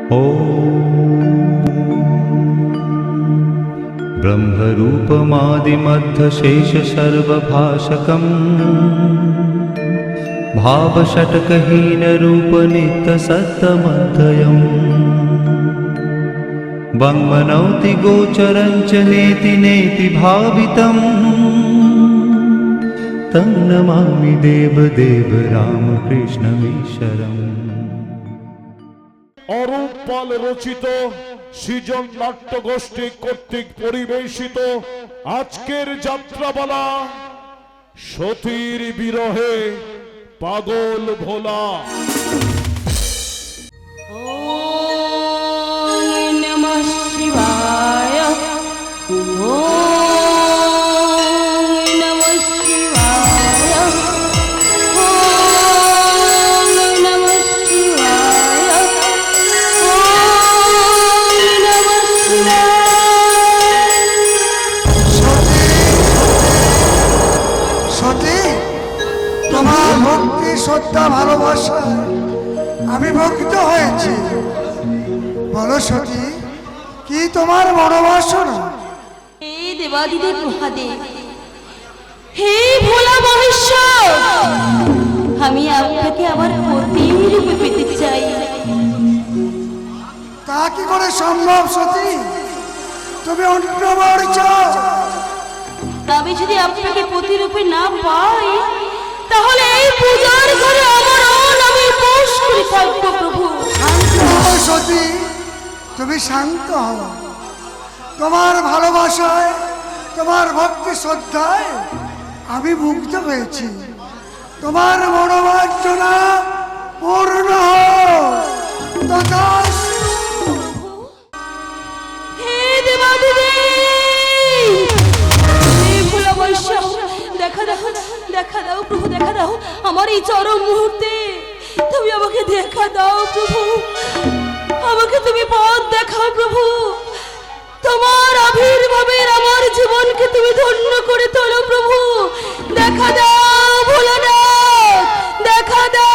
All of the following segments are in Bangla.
ब्रह्मरूपमादिमध्यशेषसर्वभाषकम् भावषट्कहीनरूपनित्यसत्तमध्ययम् वाङ्मनौति गोचरं च नेति नेति भावितम् तं नमामि देवदेव रामकृष्णमीश्वरम्। অরূপ পাল রচিত সৃজন নাট্য গোষ্ঠী কর্তৃক পরিবেশিত আজকের যাত্রাপালা সতীর বিরহে পাগল ভোলা। ওম নমঃ শিবায়, ওম নমঃ শিবায়, ওম নমঃ শিবায়, ওম নমঃ শিবায়। সতী, তোমার ভক্তি শ্রদ্ধা ভালোবাসা আমি ভক্ত হয়েছি। বলো সতী, কি তোমার মনোবাসনা? হে দেবাদিদেব মহাদেব, হে ভোলা মহেশ্বর, আমি আপনাকে আমার পতির রূপে পেতে চাই। তা কি করে সম্ভব সতী? তুমি অন্য বর চাও। আমি যদি আপনাকে পতি রূপে না পাই, তাহলে এই পূজার ঘরে আমার আমি উপোস করে থাকবো। প্রভু শান্ত হও সতী, তুমি শান্ত হও। তোমার ভালোবাসায়, তোমার ভক্তি শ্রদ্ধায় আমি মুগ্ধ হয়েছি। তোমার মনোবাঞ্ছনা পূর্ণ হোক। তথাস্তু। হে দেবাদিদেব, হে ভোলা বৈষ্ণব, দেখা দাও, দেখা দাও প্রভু, দেখা দাও আমার এই চরম মুহূর্তে। তুমি আমাকে দেখা দাও প্রভু, আমাকে তুমি পথ দেখাও প্রভু। তোমার আবির্ভাবের আমার জীবনকে তুমি ধন্য করে তোলো প্রভু। দেখা দাও ভোলানাথ, দেখা দাও।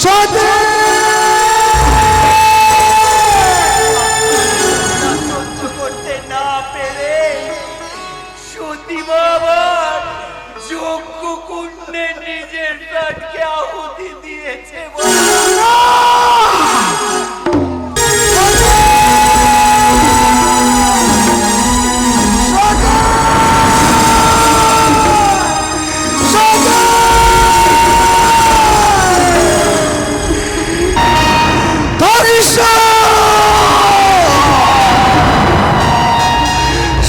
সতী, সহ্য করতে না পেরে সতী বাবার যোগ্য কুণ্ডে নিজের প্রাণকে আহুতি দিয়েছে।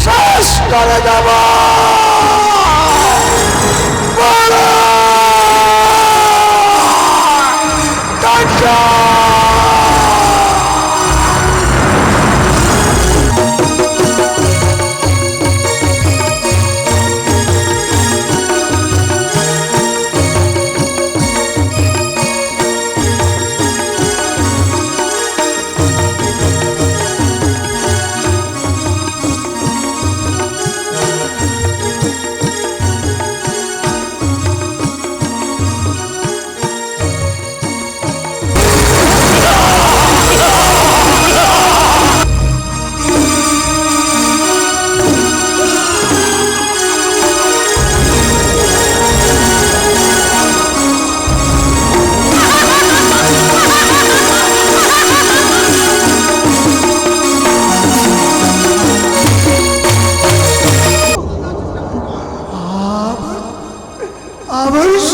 শেষ করে দেব। বলো, কাকা।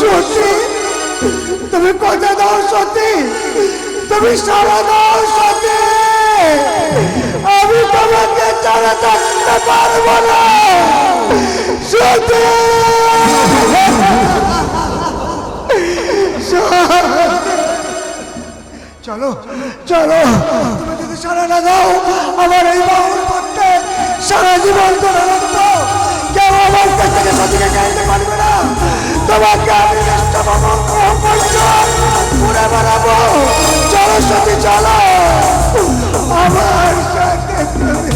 সতী, তুমি কথা দাও সতী, তুমি সারা দাও সতী। আমি তোমাকে ছাড়া থাকতে পারবো না সতী। চলো চলো, তুমি যদি সারা না দাও আমার এই বাহুর পথে সারা জীবন ধরে রাখবো, কেউ আমার কাছ থেকে সতীকে গাইতে পারবে না। তোমাকে আমি ঘুরে বেড়াবো। চলো সতী চলো, আমার সাথে তুমি।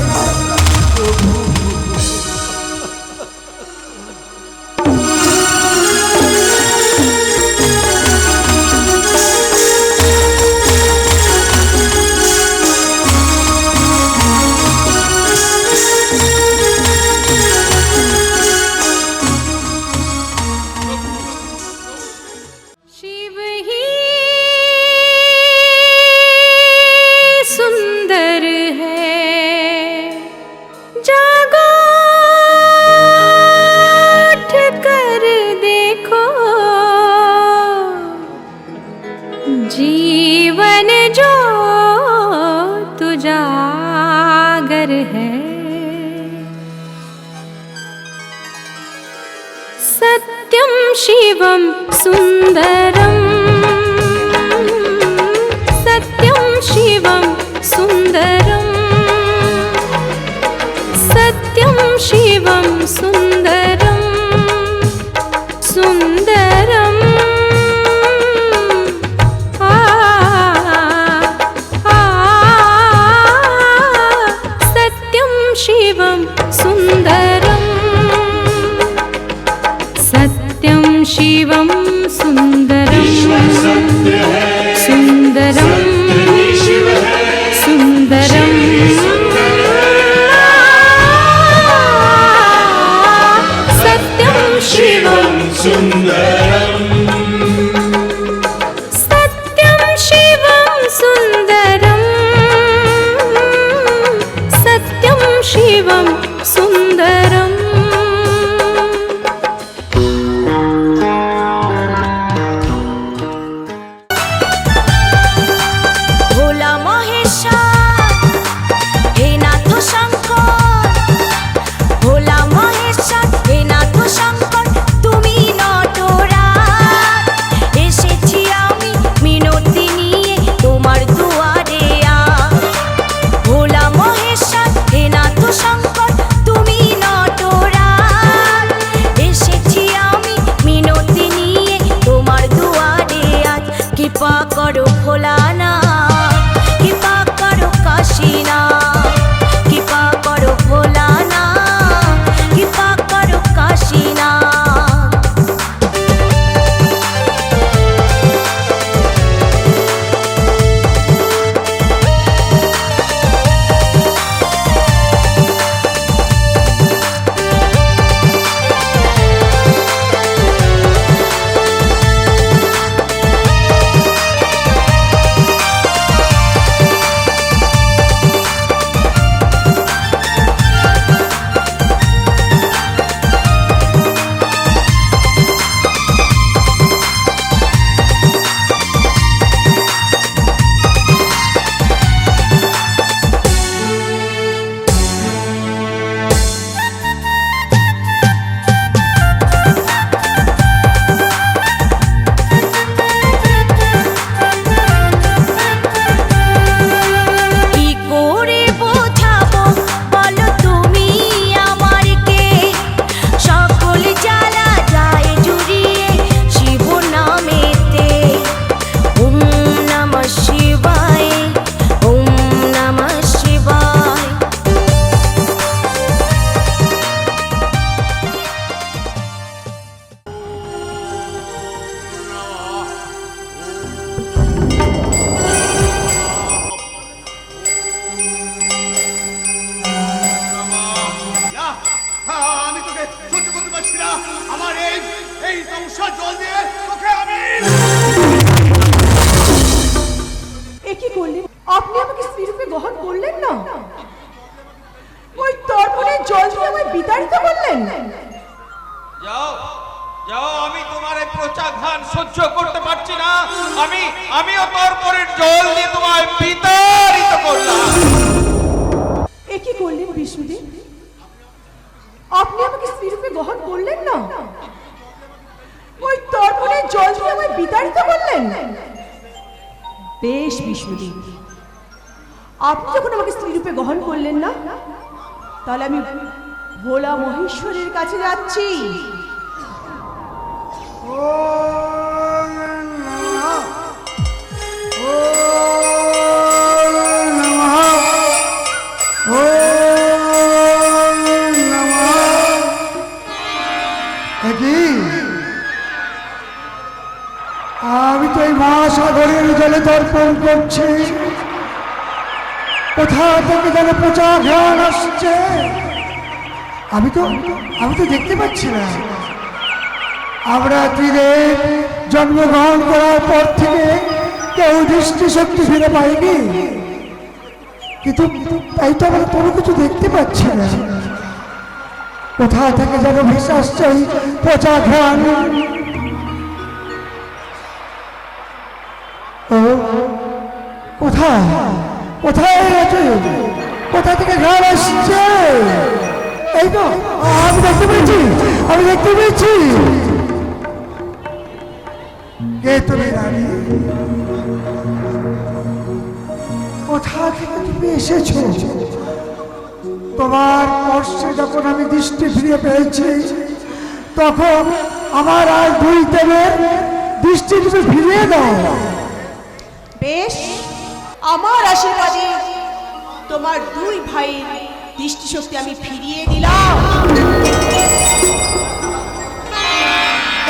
शिव ही सुंदर है, जागो उठ कर देखो, जीवन जो तुजागर है। सत्यं शिवं सुंदरं, सत्यं शिवं सुंदरं, सत्यं शिवं सुंदरं, सुंदरं सत्यं शिवं सुंदरं, सत्यं शिवं सुंदरं, सुंदरं सुंदरं सत्यं शिवं सुंदरं, सत्यं शिवं सुंदरं, सत्यं शिवं सुंदरं। भोला महेश्वर हे नाथ शंकर, भोला महेश्वर हे नाथ शंकर, তুমি নটরাজ। এসেছি আমি মিনতি নিয়ে তোমার দুয়ারে আজ। ভোলা মহেশ্বর হে নাথ শঙ্কর, তুমি নটরাজ। এসেছি আমি মিনতি নিয়ে তোমার দুয়ারে আজ। কৃপা করো ভোলানাথ, কৃপা করো কাশীনাথ, কৃপা করো ভোলানাথ, কৃপা করো কাশীনাথ। কি করে বোঝাবো বলো তুমি আমারকে, সকল জ্বালা যায় জুড়িয়ে শিব নামেতে। ওম নমঃ শিবায়, ওম নমঃ শিবায়। আমি তোকে সহ্য করতে পারছি না। আমার এই সমস্যার জল দিয়ে তোকে আমি। এ কি করলেন আপনি? আমাকে স্ত্রীরূপে গ্রহণ করলেন না, ওই তর্পণের জল দিয়ে আমায় বিতাড়িত করলেন। যাও যাও, আমি তোমার এই প্রচাঘাত সহ্য করতে পারছি না। আমিও তর্পণের জল দিয়ে তোমায় বিতাড়িত করলাম। এ কি করলেন বিষ্ণুদেব? আপনি আমাকে স্ত্রীরূপে গ্রহণ করলেন না, ওই তর্পণের জল দিয়ে আমায় বিতাড়িত করলেন। বেশ বিষ্ণুদেব, আপনি যখন আমাকে স্ত্রী রূপে গ্রহণ করলেন না, তাহলে আমি ভোলা মহেশ্বরের কাছে যাচ্ছি। আমি তো এই মহাসাগরের জলে তর্পণ করছি, কোথা থেকে যেন পচা ঘ্রাণ আসছে। আমি তো দেখতে পাচ্ছি না। আমরা তীরে জন্মগ্রহণ করার পর থেকে কেউ দৃষ্টিশক্তি ফিরে পাইনি, কিন্তু তাই তো আমরা কোনো কিছু দেখতে পাচ্ছি না। কোথা থেকে যেন ভেসে আসছে ওই পচা ঘ্রাণ। কোথায় কোথায় আছে? কোথা থেকে ঘ্রাণ আসছে? এই তো আমি দেখতে পেয়েছি, আমি দেখতে পেয়েছি। কে তুমি রানী? কোথা থেকে তুমি এসেছো? তোমার স্পর্শে যখন আমি দৃষ্টি ফিরে পেয়েছি, তখন আমার আর দুই দেবের দৃষ্টি তুমি ফিরিয়ে দাও। বেশ, আমার আশীর্বাদে তোমার দুই ভাইয়ের দৃষ্টিশক্তি আমি ফিরিয়ে দিলাম।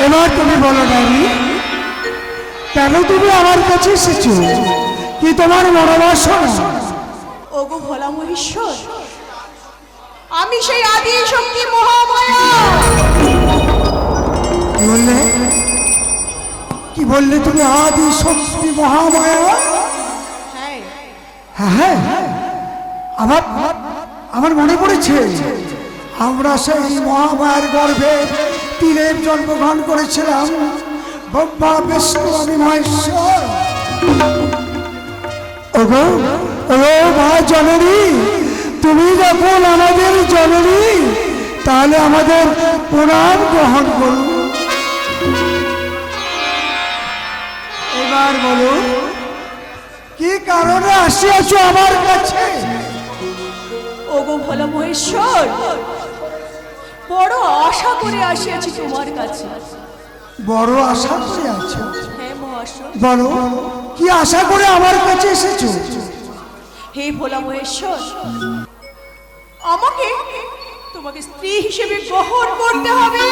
এবার তুমি বলো রানী, কেন তুমি আমার কাছে এসেছো? কি তোমার মনোবাসনা? ওগো ভোলা মহেশ্বর, আমি সেই আদি শক্তি মহামায়া। বললে কি বললে তুমি? আদি শক্তি মহামায়া? হ্যাঁ, হ্যাঁ, আমার আমার মনে পড়েছে, আমরা সেই মহামায়ার গর্ভে তীরে জন্মগ্রহণ করেছিলাম। ব্রহ্মা বিষ্ণু আমি মহেশ্বর। ওগো ওগো মা জননী, তুমি যখন আমাদের জননী, তাহলে আমাদের প্রণাম গ্রহণ করুন। এবার বলো, কি কারণে আসিয়াছো আমার কাছে? ওগো ভোলা মহেশ্বর, বড় আশা করে আসিয়াছি তোমার কাছে। বড় আশা করে আছো? হ্যাঁ মহাশয়। বলো, কি আশা করে আমার কাছে এসেছো? হে ভোলা মহেশ্বর, আমাকে তোমাকে স্ত্রী হিসেবে গ্রহণ করতে হবে।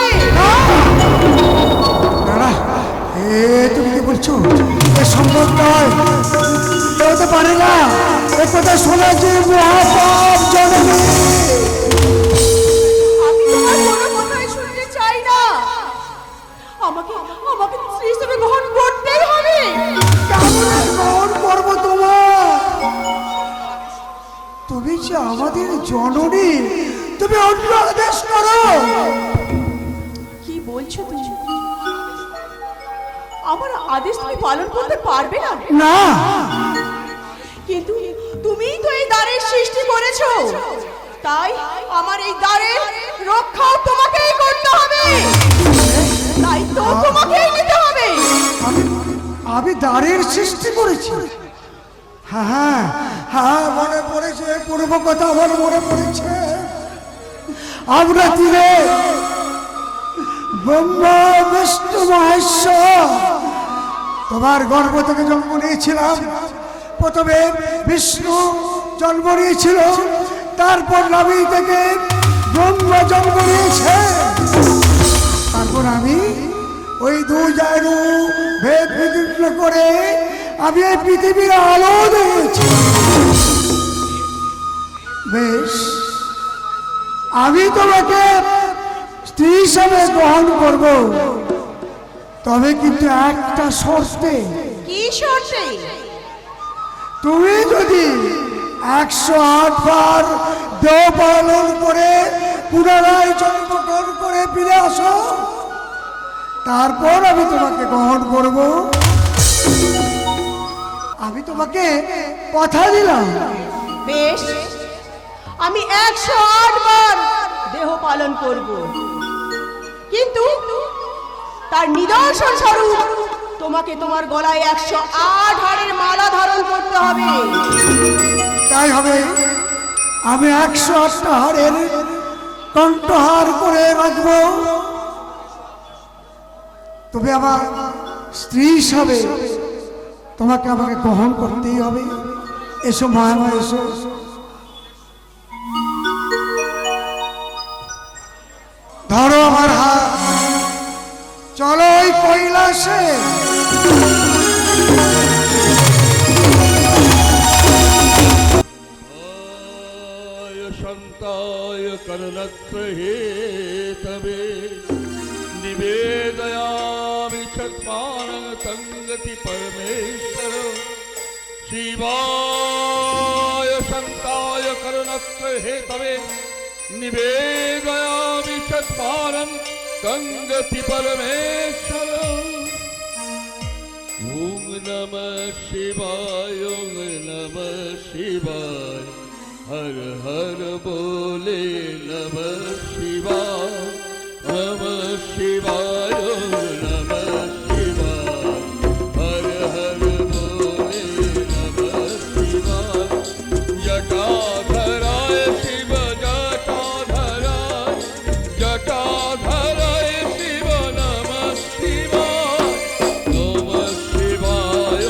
দাঁড়া, তুমি কি বলছো? এ সম্ভব নয়, হতে পারে না। এ কথা শোনা যে মহাপাপ জননী। আমি তোমার কোনো কথাই শুনতে চাই না। আমাকে আমাকে স্ত্রী হিসেবে গ্রহণ করতেই হবে। কেমন গ্রহণ করবো তোমার? তুমি যে আমাদের জননী, তুমি অন্য আদেশ করো। কি বলছো তুমি? আমার আদেশ তুমি পালন করতে পারবে না? না, কিন্তু তুমিই তো এই দ্বারের সৃষ্টি করেছো, তাই আমার এই দ্বারের রক্ষাও তোমাকেই করতে হবে। তাই তো তোমাকেই নিতে হবে। আমি দ্বারের সৃষ্টি করেছি। হ্যাঁ হ্যাঁ, মনে পড়েছে, পূর্ব কথা আমার মনে পড়েছে। আমরা তীরে ব্রহ্মা বিষ্ণু মহেশ্বর তোমার গর্ভ থেকে জন্ম নিয়েছিলাম। প্রথমে বিষ্ণু জন্ম নিয়েছিল, তারপর নাভি থেকে ব্রহ্মা জন্ম নিয়েছে। তারপর আমি ওই দুই জায়গা ভেদ বিদীর্ণ করে আমি এই পৃথিবীর আলো দিয়েছি। বেশ, আমি তোমাকে স্ত্রী হিসাবে গ্রহণ করব, তবে কিন্তু একটা শর্তে। কি শর্তে? তুমি যদি 108 বার দেহ পালন করে পুনরায় জন্মগ্রহণ করে ফিরে আসো, তারপর আমি তোমাকে গ্রহণ করব। আমি তোমাকে কথা দিলাম। বেশ, আমি 108 বার দেহ পালন করব, কিন্তু তার নিদর্শন স্বরূপ তোমাকে তোমাকে তোমার গলায় 108 হাড়ের মালা ধারণ করতে হবে। তাই হবে, আমি 108টা হাড়ের কণ্ঠহার করে রাখবো। তবে আমার স্ত্রী হিসাবে তোমাকে আমাকে গ্রহণ করতেই হবে। এসো মা, এসো। ধরো আমার হাত, চলো ওই কৈলাসে। शान्ताय कर्णत्रहेतवे निवेदयामि चत्वारं सङ्गति परमेश्वर शिवाय शान्ताय कर्णत्रहेतवे निवेदयामि चत्वारं सङ्गति परमेश्वर ॐ नमः शिवाय ॐ नमः शिवाय हर हर बोले नमः शिवाय नमः शिवाय नमः शिवाय हर हर बोले नमः शिवाय जटाधराय शिव जटाधराय जटाधराय शिव नमः शिवाय नमः शिवाय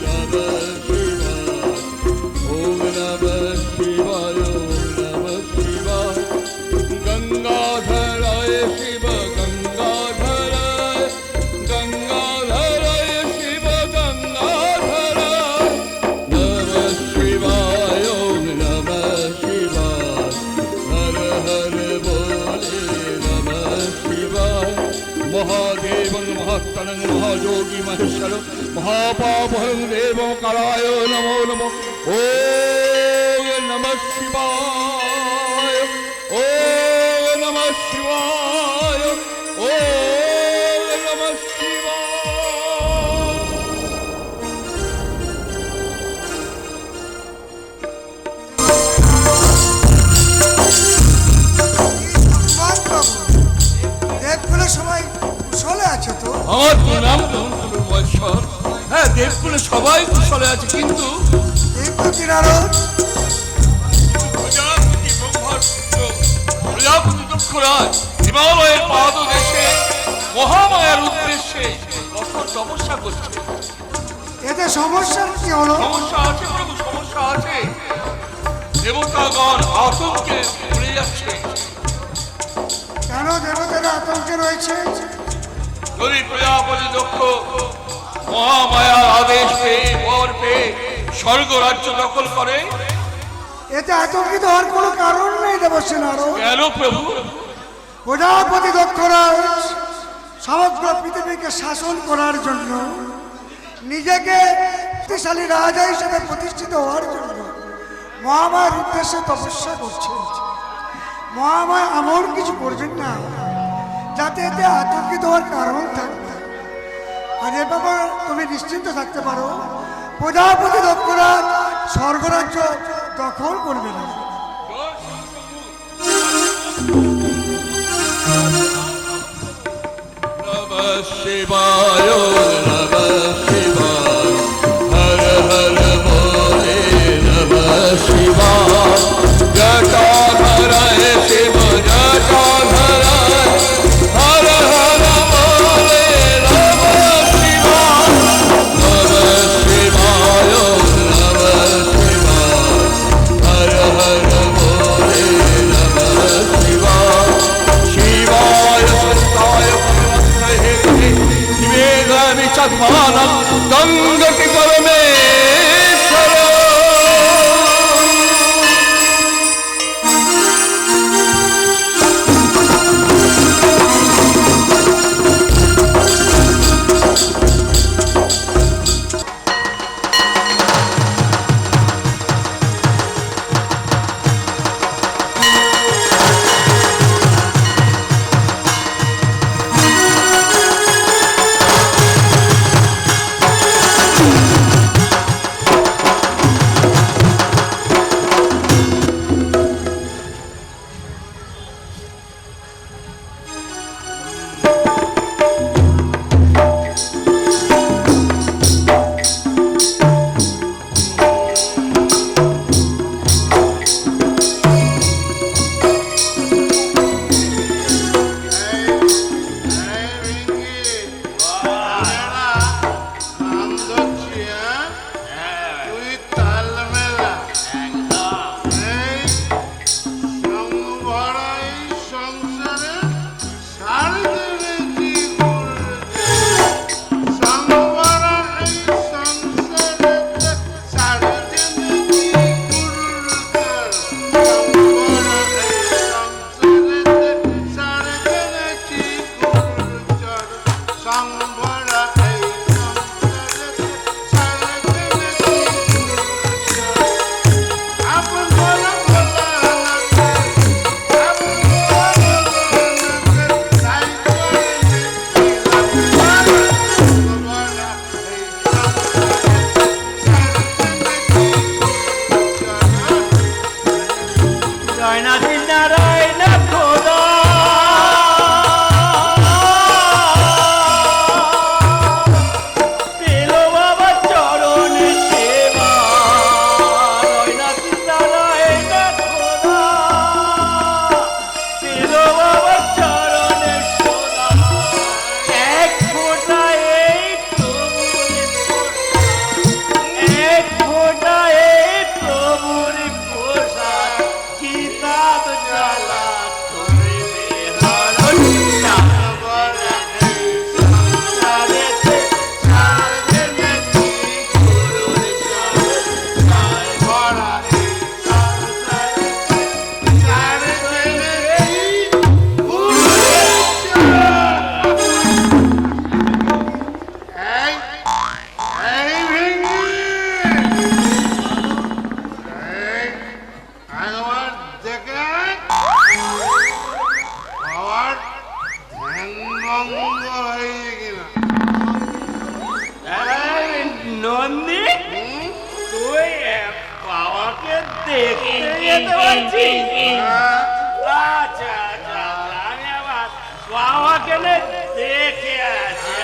नमः शिवाय ॐ नमः शिवाय नमः शिवाय गंगाधराय शिव गंगाधराय गंगाधराय शिव गंगाधराय नमः शिवाय नमः शिवाय हर हर बोले नमः शिवाय महादेवं महात्तनं महायोगी महेश्वर महापापहं देवं कराय नमो नमः ॐ नमः शिवाय ॐ नमः शिवाय ॐ नमः शिवाय দেবগুলো সবাই কুশলে আছে তো? আমার প্রণাম মহেশ্বর। হ্যাঁ, দেবকুলে সবাই কুশলে আছে, কিন্তু দেবপতি নারদ, প্রজাপতি ব্রহ্মাস্ত্র প্রজাপতি দক্ষরাজ হিমালয়ের পাদদেশে মহামায়ার উদ্দেশ্যে কঠোর তপস্যা করছে। এতে সমস্যার কি হলো? সমস্যা আছে প্রভু, সমস্যা আছে। দেবতাগণ আতঙ্কে পড়ে যাচ্ছে। কেন দেবতারা আতঙ্কে রয়েছে? যদি প্রজাপতি দক্ষ মহামায়ার আদেশ পেয়ে বর পেয়ে স্বর্গ রাজ্য দখল করে। এতে আতঙ্কিত হওয়ার কোনো কারণ নেই দেবশ্রী নারদ। কেন প্রভু? প্রজাপতি দক্ষরাজ সমগ্র পৃথিবীকে শাসন করার জন্য, নিজেকে শক্তিশালী রাজা হিসেবে প্রতিষ্ঠিত হওয়ার জন্য মহামায়ার উদ্দেশ্যে তপস্যা করছে। মহামায়া এমন কিছু করবেন না যাতে এতে আতঙ্কিত হওয়ার কারণ থাকবে। আর এ ব্যাপারে তুমি নিশ্চিন্ত থাকতে পারো, প্রজাপতি দক্ষরাজ স্বর্গরাজ্য দখল করবে না। नमः शिवाय नमः शिवाय हर हर बोले नमः शिवाय जटाधराय शिव जटाधराय हर हर बोले नमः शिवाय नमः शिवाय नमः शिवाय हर हर बोले नमः शिवाय शिवाय सत्ताय निवेदयामि चत्वारं गंगति परमेश्वर নন্দী, তুই বাবাকে দেখতে যেতে পারছিস? আচ্ছা আচ্ছা, আমি আবার বাবাকে দেখে আসি।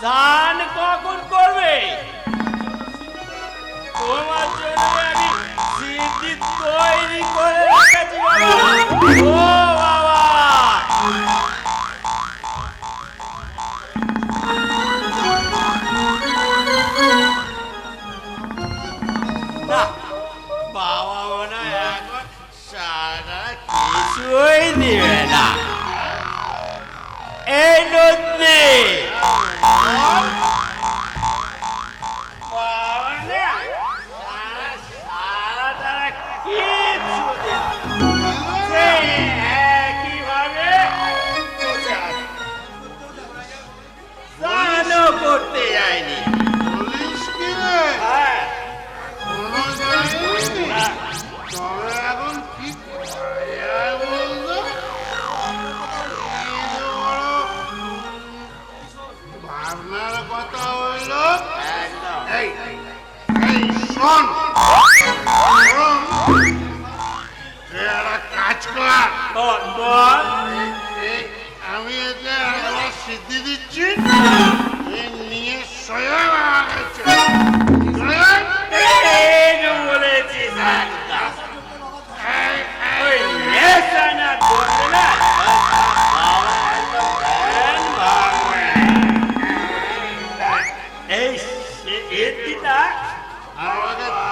স্নান কখন করবে? তোমার জন্য আমি সিদ্ধি তৈরি করে রেখেছি বাবা। ও বাবা, না বাবা মনে হয় এখন সারা কিছুই দিবে না। এই নদী করতে যায়নি। তবে এখন কি বলতো, ভাবনার কথা হইলো এই শোন, একটা কাজ কর, আমি এতে একবার সিদ্ধি দিচ্ছি, নিয়ে স্বয়ং বলেছিস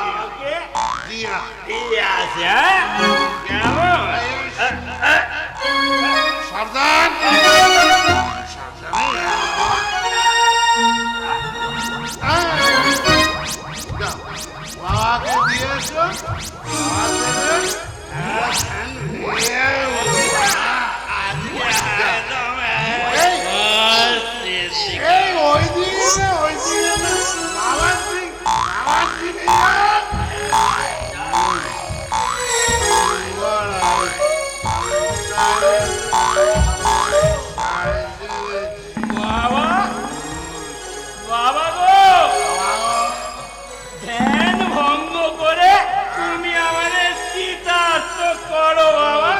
আমাকে দিয়ে আসে। কেমন সাবধান, বাবাকে দিয়েছো, ওই দিকে বাবার দিকে বাবা, বাবা গো, ধ্যান ভঙ্গ করে তুমি আমাদের কৃতার্থ করো বাবা।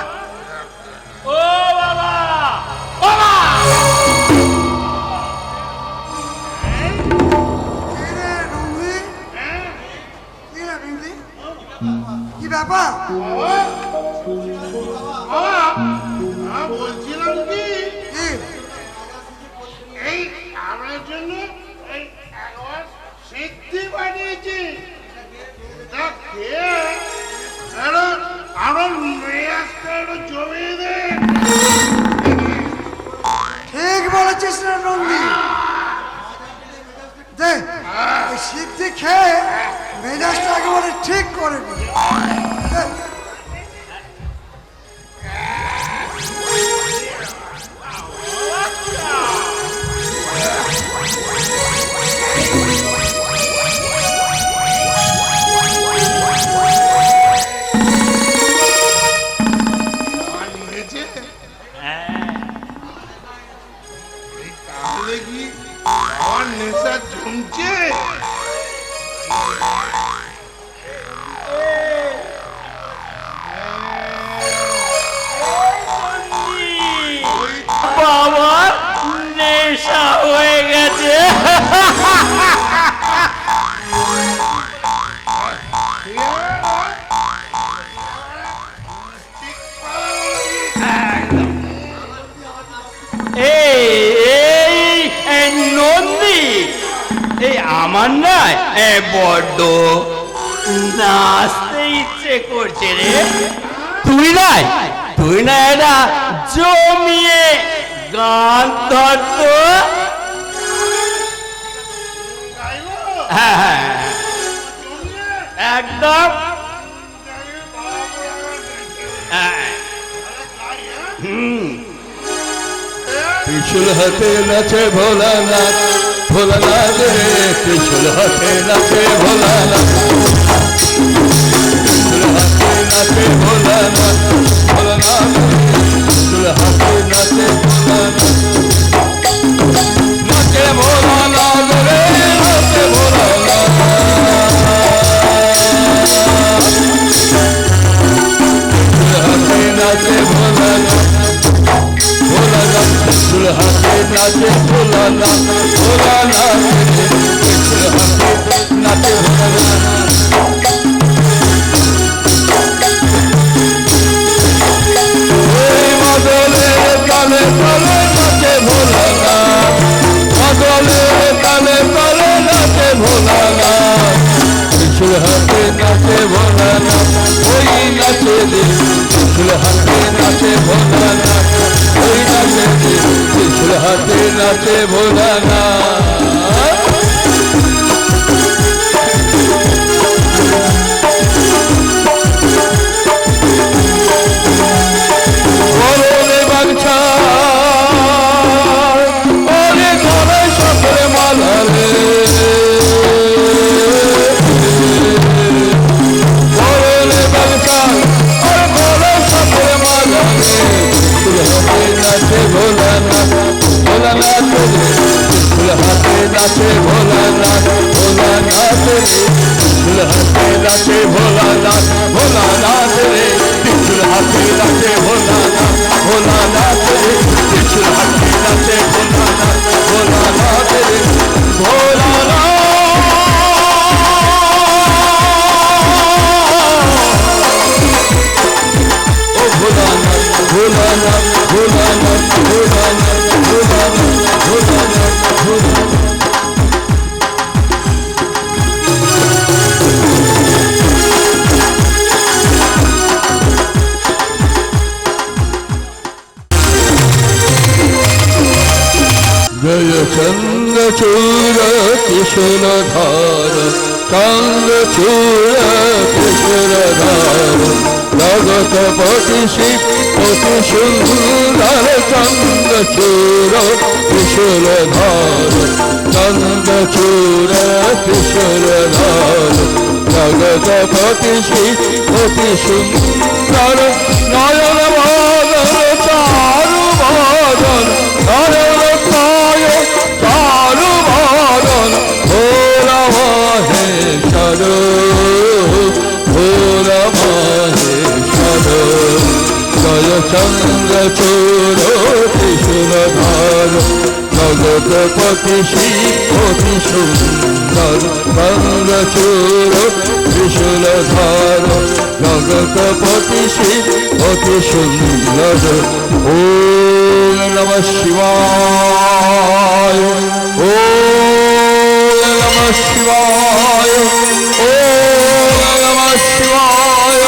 ও বাবা, বাবা কি ব্যাপার? বলছিলাম কি, এই আমার জন্য এই একবার সিদ্ধি বানিয়েছি, আমার মেয়াজটা একটু জমিয়ে দে। ঠিক বলেছিস না নন্দী, দে এই সিদ্ধি খেয়ে মেজাজটা একেবারে ঠিক করে নি। তাহলে কি আমার নেশা জমছে? বাবার নেশা হয়ে গেছে। এই নন্দী, এই আমার নয় বড্ড নাচতে ইচ্ছে করছে রে। তুই না এটা জমিয়ে গান ধরতো। হ্যাঁ হ্যাঁ একদম। ত্রিশূল হাতে নাচে ভোলানাথ, ভোলানাথ রে ত্রিশূল হাতে নাচে ভোলানাথ, ত্রিশূল হাতে নাচে ভোলানাথ, ভোলানাথ রে ত্রিশূল হাতে নাচে ভোলানাথ, নাচে ভোলানাথ রে নাচে ভোলানাথ, ত্রিশূল হাতে নাচে ভোলানাথ, ভোলানাথ ত্রিশূল হাতে নাচে ভোলানাথ, ভোলানাথ রে ত্রিশূল হাতে নাচে ভোলানাথ, ওই মাদলের তালে তালে নাচে ভোলানাথ, মাদলের তালে তালে নাচে ভোলানাথ, ত্রিশূল হাতে নাচে ভোলানাথ, ওই নাচে রে ত্রিশূল হাতে নাচে ভোলানাথ, ওই নাচে রে ত্রিশূল হাতে নাচে ভোলানাথ। বলনে বাঞ্ছা ওরে ঘরে সকলে মালালে, বলনে বাঞ্ছা ওরে ঘরে সকলে মালালে, ত্রিশূল হাতে নাচে ভোলানাথ, ভোলানাথ রে ত্রিশূল হাতে নাচে ভোলানাথ, ভোলানাথ রে ত্রিশূল হাতে নাচে ভোলানাথ, ভোলানাথ রে ত্রিশূল হাতে নাচে ভোলানাথ, ভোলানাথ রে ত্রিশূল হাতে নাচে ভোলানাথ, ভোলানাথ রে ভোলানাথ। ও ভোলানাথ ভোলানাথ ভোলানাথ ভোলানাথ ভোলানাথ ভোলানাথ ভোলানাথ। জয় চন্দ্রচূড় ত্রিশূলধার, চন্দ্রচূড় ত্রিশূলধার, জগৎ পতি শিব অতি সুন্দর, চন্দ্রচূড় ত্রিশূলধার, চন্দ্রচূড় ত্রিশূলধার, জগৎ পতি শিব অতি সুন্দর, নয়ন বদন চারু বদন, নয়ন কায় চারু বদন, ভোলা মহেশ্বর, ভোলা মহেশ্বর, জয় চন্দ্রচূড় ত্রিশূলধার, জগৎপতি শিব অতি সুন্দর, চন্দ্রচূড় ত্রিশূলধার, জগৎপতি শিব অতি সুন্দর। ওম নমঃ শিবায়, ওম নমঃ শিবায়, ওম নমঃ শিবায়,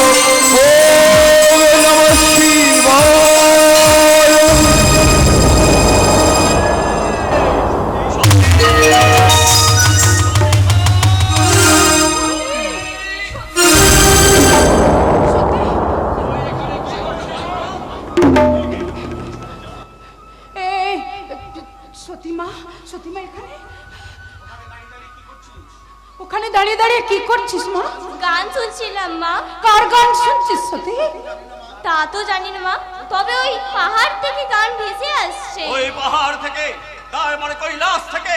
ওম নমঃ শিবায়। সতীমা, সতীমা এখানে, ওখানে দাঁড়িয়ে দাঁড়িয়ে কি করছিস মা? গান শুনছিলাম মা। কার গান শুনছিস সতী? তা তো জানি না মা, তবে ওই পাহাড় থেকে গান ভেসে আসছে। ওই পাহাড় থেকে, তার মানে কৈলাস থেকে।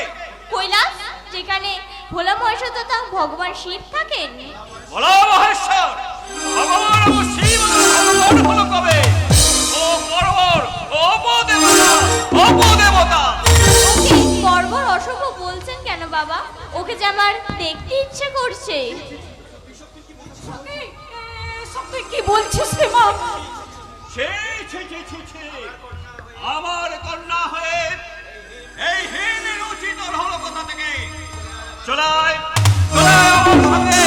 কৈলাস, যেখানে ভোলা মহেশ্বর তথা ভগবান শিব থাকেন। ভোলা মহেশ্বর ভগবান শিব ভগবান হলো কবে? ও পরবর অপদেবতা, অপদেবতা। ওকে বর্বর অশুভ বলছেন কেন বাবা? ওকে যে আমার দেখতে ইচ্ছে করছে। সত্যি কি বলছিস রে মা? আমার কন্যা হয়ে এই হীনের উচিত হলো কোথা থেকে? চলায় চলায় আমার সঙ্গে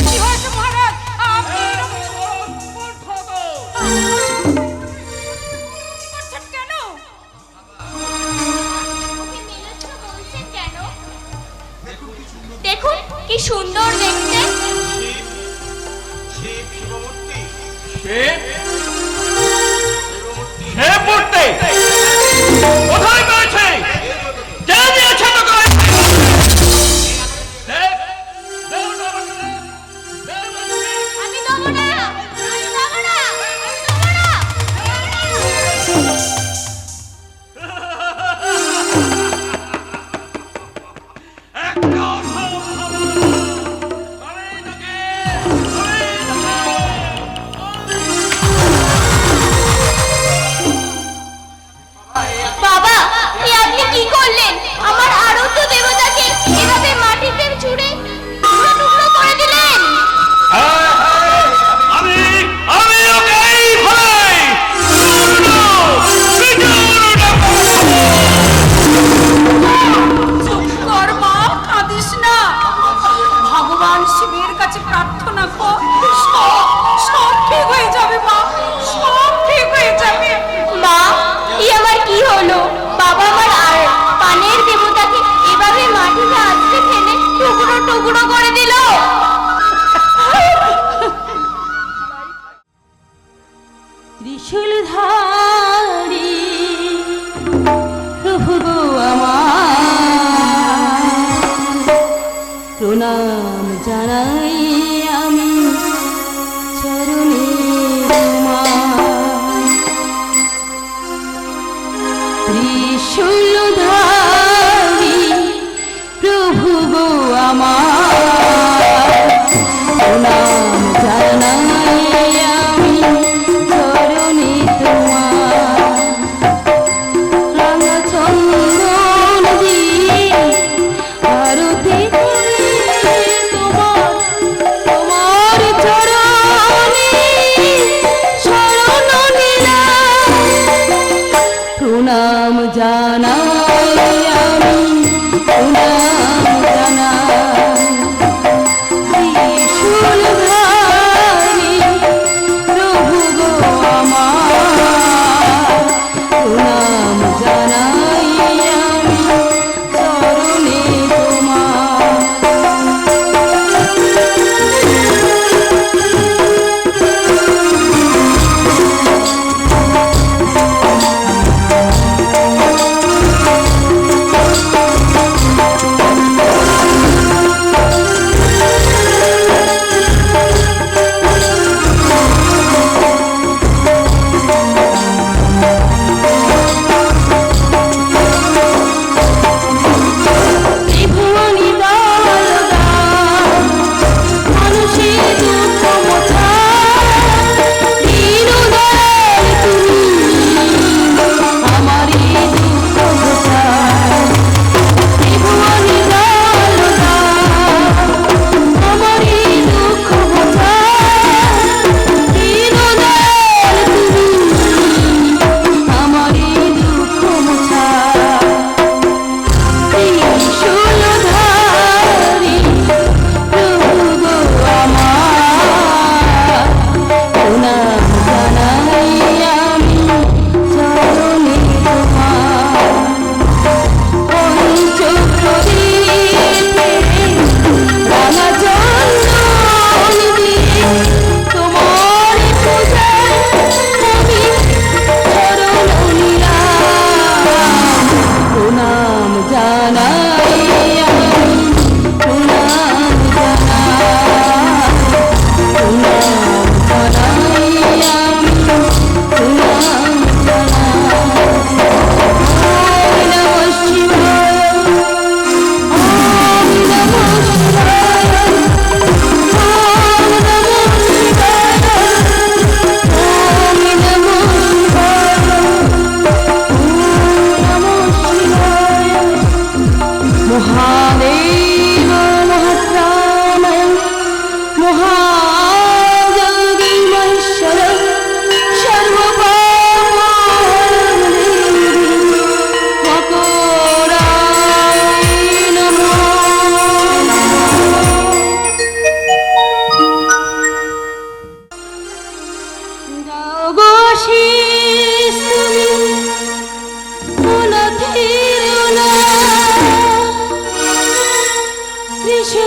কি হয়েছে মহারাজ? আপনি করছেন কেন? ওকে মেরেছো বলছেন কেন? দেখুন কি সুন্দর দেখতে। সে মূর্তি কোথায় পেয়েছে? কে দিয়েছে তোকে? আমি দেবো না, আমি দেবো না, আমি দেবো না। বাবা, এ আপনি কি করলেন? আমার আরাধ্য দেবতাকে এভাবে মাটিতে ছুঁড়ে টুকরো টুকরো করে দিলেন। আমি ওকে এইভাবে চুপ কর মা, কাঁদিস না। ভগবান শিবের কাছে প্রার্থনা কর, সব ঠিক হয়ে যাবে মা, সব ঠিক হয়ে যাবে। মা, ই আমার কি হলো? বাবা আমার আর পানের দেবতাকে এভাবে মাটিতে আছড়ে ফেলে টুকরো টুকরো করে দিল। ত্রিশূলধারী প্রভু গো আমার, প্রণাম জানাই আমি চরণে তোমার। ত্রিশূলধারী প্রভু গো আমার, প্রণাম জানাই আমি চরণে তোমার। রাঙা চন্দন দিয়ে আরতি করে তোমার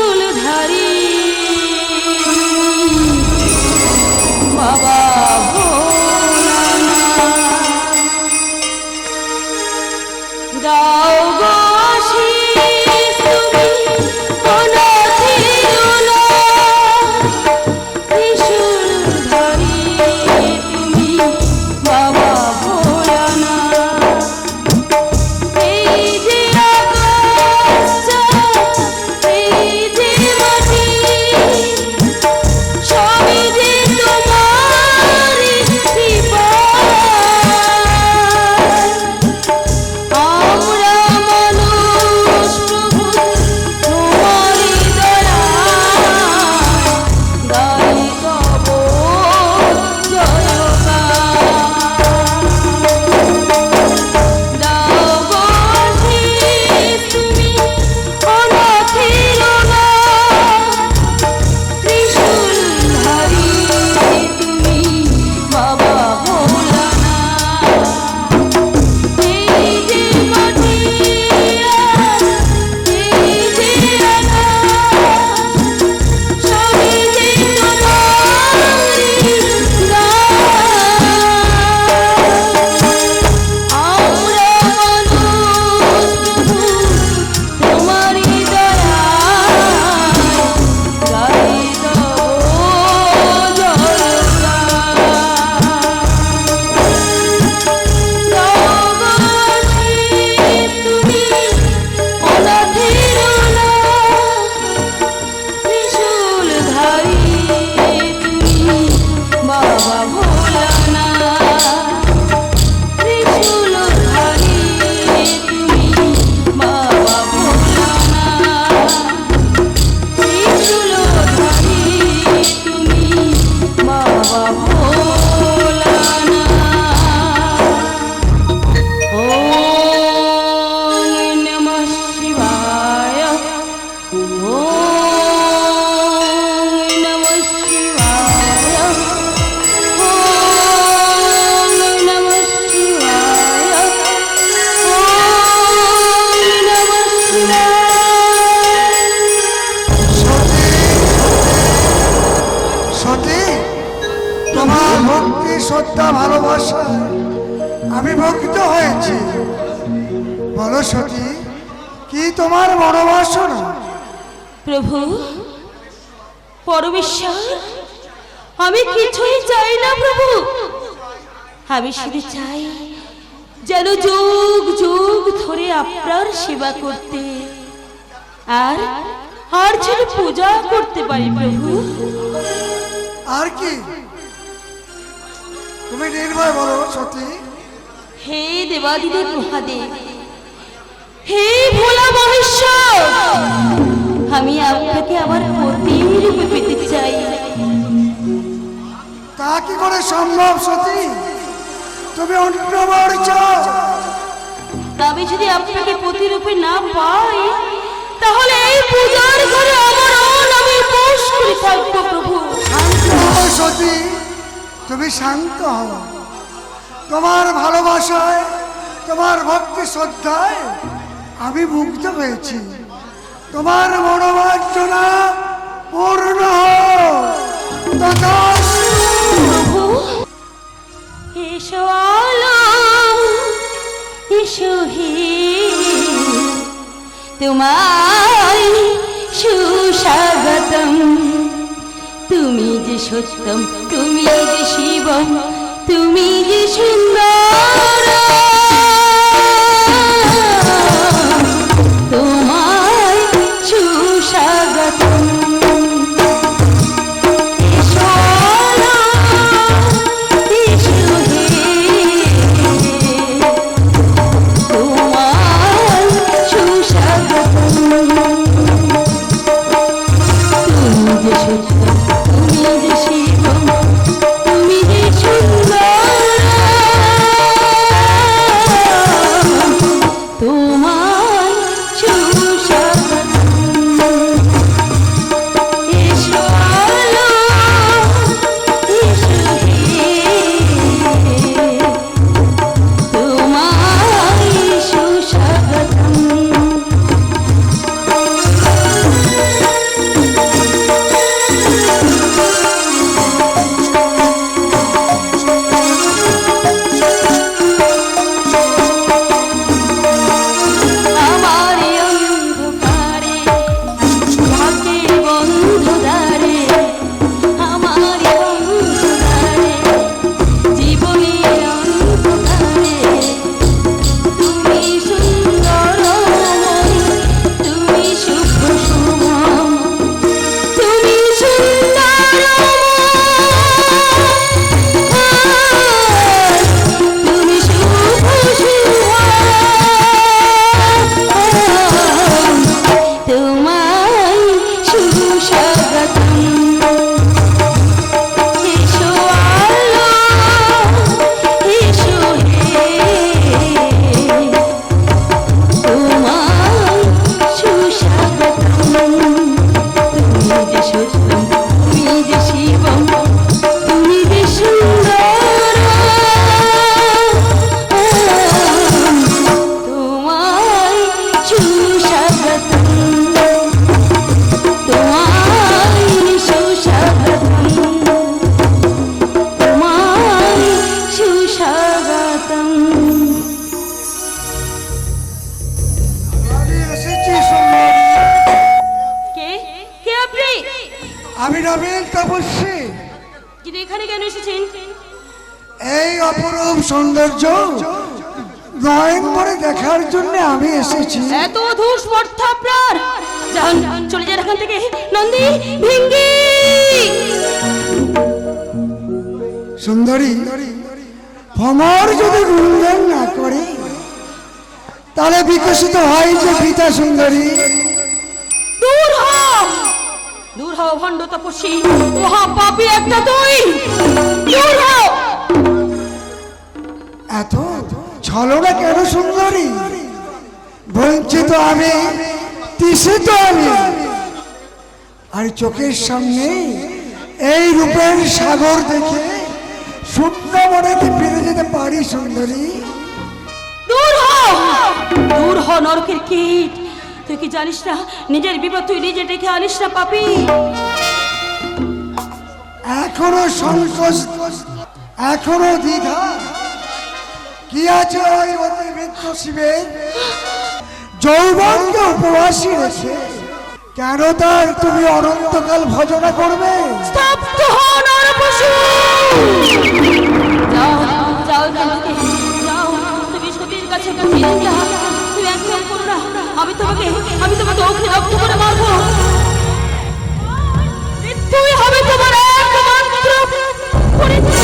ত্রিশূলধারী বাবা ভোলানাথ, দাও গো আশীষ তুমি অনাথের অনাথ, ত্রিশূলধারী তুমি বাবা ভোলানাথ। এই যে আকাশ, এই যে মাটি, সবই যে তোমারই কৃপায়। আমরা মানুষ প্রভু তোমারই দয়ায়, গাই তব জয়গান। দাও গো আশীষ তুমি অনাথের অনাথ, ত্রিশূলধারী তুমি বাবা ভোলানাথ। এই যে মাটি আর এই যে আকাশ, সবই যে তোমারই দান। আমরা মানুষ প্রভু তোমারই দয়ায়, গাই তব জয়গান। দাও গো আশীষ তুমি অনাথের অনাথ, ত্রিশূলধারী তুমি বাবা ভোলানাথ। ত্রিশূলধারী তুমি বাবা ভোলানাথ, ত্রিশূলধারী তুমি বাবা ভোলানাথ। ওম নমঃ শিবায়, ওম নমঃ শিবায়, ওম নমঃ শিবায়, ওম নমঃ শিবায়। সতী, তোমার ভক্তি শ্রদ্ধা ভালোবাসায় আমি ভক্ত হয়েছি। বলো সতী, কি তোমার মনোবাসনা? প্রভু পরমেশ্বর, আমি কিছুই চাই না প্রভু, আমি শুধু চাই যেন যুগ যুগ ধরে আপনার সেবা করতে আর আর যেন পূজা করতে পারি প্রভু। আর কি? তুমি নির্ভয় বলো সতী। হে দেবাদিদেব মহাদেব, হে ভোলা মহেশ্বর, আমি আপনাকে আমার পতির রূপে পেতে চাই। তা কি করে সম্ভব সতী? তুমি অন্য বর চাও। তবে যদি আপনাকে পতি রূপে না পাই, তাহলে এই পূজার ঘরে আমার আমি উপোস করে থাকবো প্রভু। শান্ত হও সতী, তুমি শান্ত হও। তোমার ভালোবাসায়, তোমার ভক্তি শ্রদ্ধায় আমি মুগ্ধ হয়েছি। তোমার মনোবাঞ্ছনা পূর্ণ হোক। তথাস্তু। প্রভু এসো আলো, এসো হে, তোমায় সুস্বাগতম। তুমি যে সত্যম, তুমি যে শিবম, তুমি যে সুন্দর, তোমায় সুস্বাগতম। এসো আলো, এসো হে, তোমায় সুস্বাগতম। তুমি যে সত্যম, তুমি যে শিবম, তুমি যে সুন্দর, যাবেন তপস্বী? কিন্তু এখানে কেন এসেছেন? এই অপরূপ সৌন্দর্য নয়ন ভরে দেখার জন্য আমি এসেছি। এত ধূস মর্থ আপনার, যান চলে যান এখান থেকে। নন্দী ভিঙ্গি সুন্দরী, ভ্রমর যদি গুণগান না করে তাহলে বিকশিত হয় যে পিতা সুন্দরী। দূর হও, দূর হও ভণ্ড তপস্বী, মহা পাপী একটা তুই, দূর হও। এত ছলনা কেন সুন্দরী? বঞ্চিত আমি, তিসিত আমি, আর চোখের সামনে এই রূপের সাগর দেখে শূন্য মনে কি ফিরে যেতে পারি সুন্দরী? দূর হও, দূর হও নরকের কীট। তুই কি জানিস না নিজের বিপদ তুই নিজে ডেকে আনিস না পাপী? এখনো সংকোচ, এখনো দ্বিধা কি আছে ওই অতিবৃত্ত শিবের? যৌবনকে উপবাসী রেখে কেন তার তুমি অনন্তকাল ভজনা করবে? স্তব্ধ হও নরপশু, যাও যাও এখান থেকে, যাও। তুমি সতীর কাছে ফিরে যাও, তুমি একদম করো না। আমি তোমাকে অগ্নি দগ্ধ করে মারবো। মৃত্যুই হবে তোমার একমাত্র পরিচয়।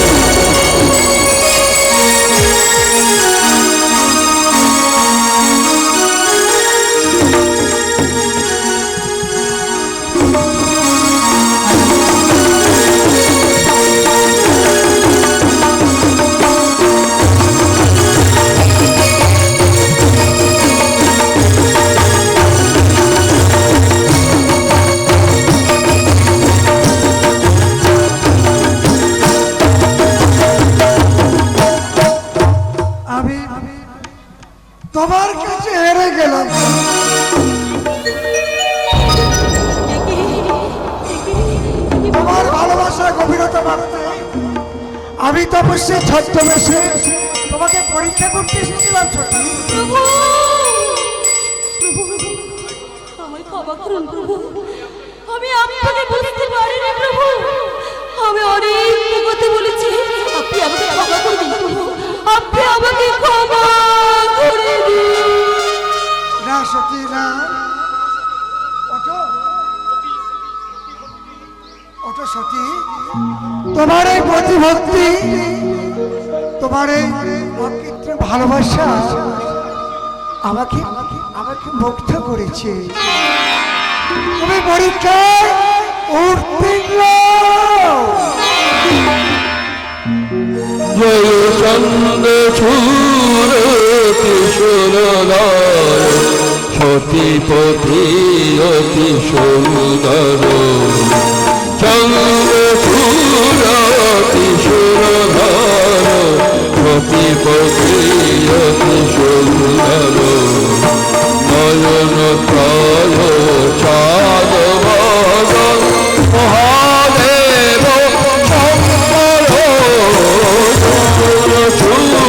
তোমার কাছে হেরে গেলাম। তোমার ভালোবাসার গভীরতা মাপতে আমি তপস্যা ছদ্মবেশে তোমাকে পরীক্ষা করতে এসেছিলাম সত্যি। প্রভু, প্রভু, আমায় ক্ষমা করুন প্রভু, আমি আপনাকে বুঝতে পারিনি প্রভু। আমি অনেক কথা বলেছি, আপনি আমাকে ক্ষমা করে দিন প্রভু, আপনি আমাকে ক্ষমা করে দিন। না সত্যি না, ওঠো ওঠো সতী। তোমার এই প্রতিভক্তি, তোমার এই অকৃত্রিম ভালোবাসা আমাকে আমাকে মুগ্ধ করেছে। তুমি পরীক্ষায় উত্তীর্ণ। জয় চন্দ্র ছুর কিশোরলাল, সতীপতি অতি সুন্দর। চন্দ্র ছুর কিশোরলাল, সতীপতি অতি সুন্দর। নয়ন ত্রয় চাঁদ বদন, মহাদেব শঙ্কর। চূর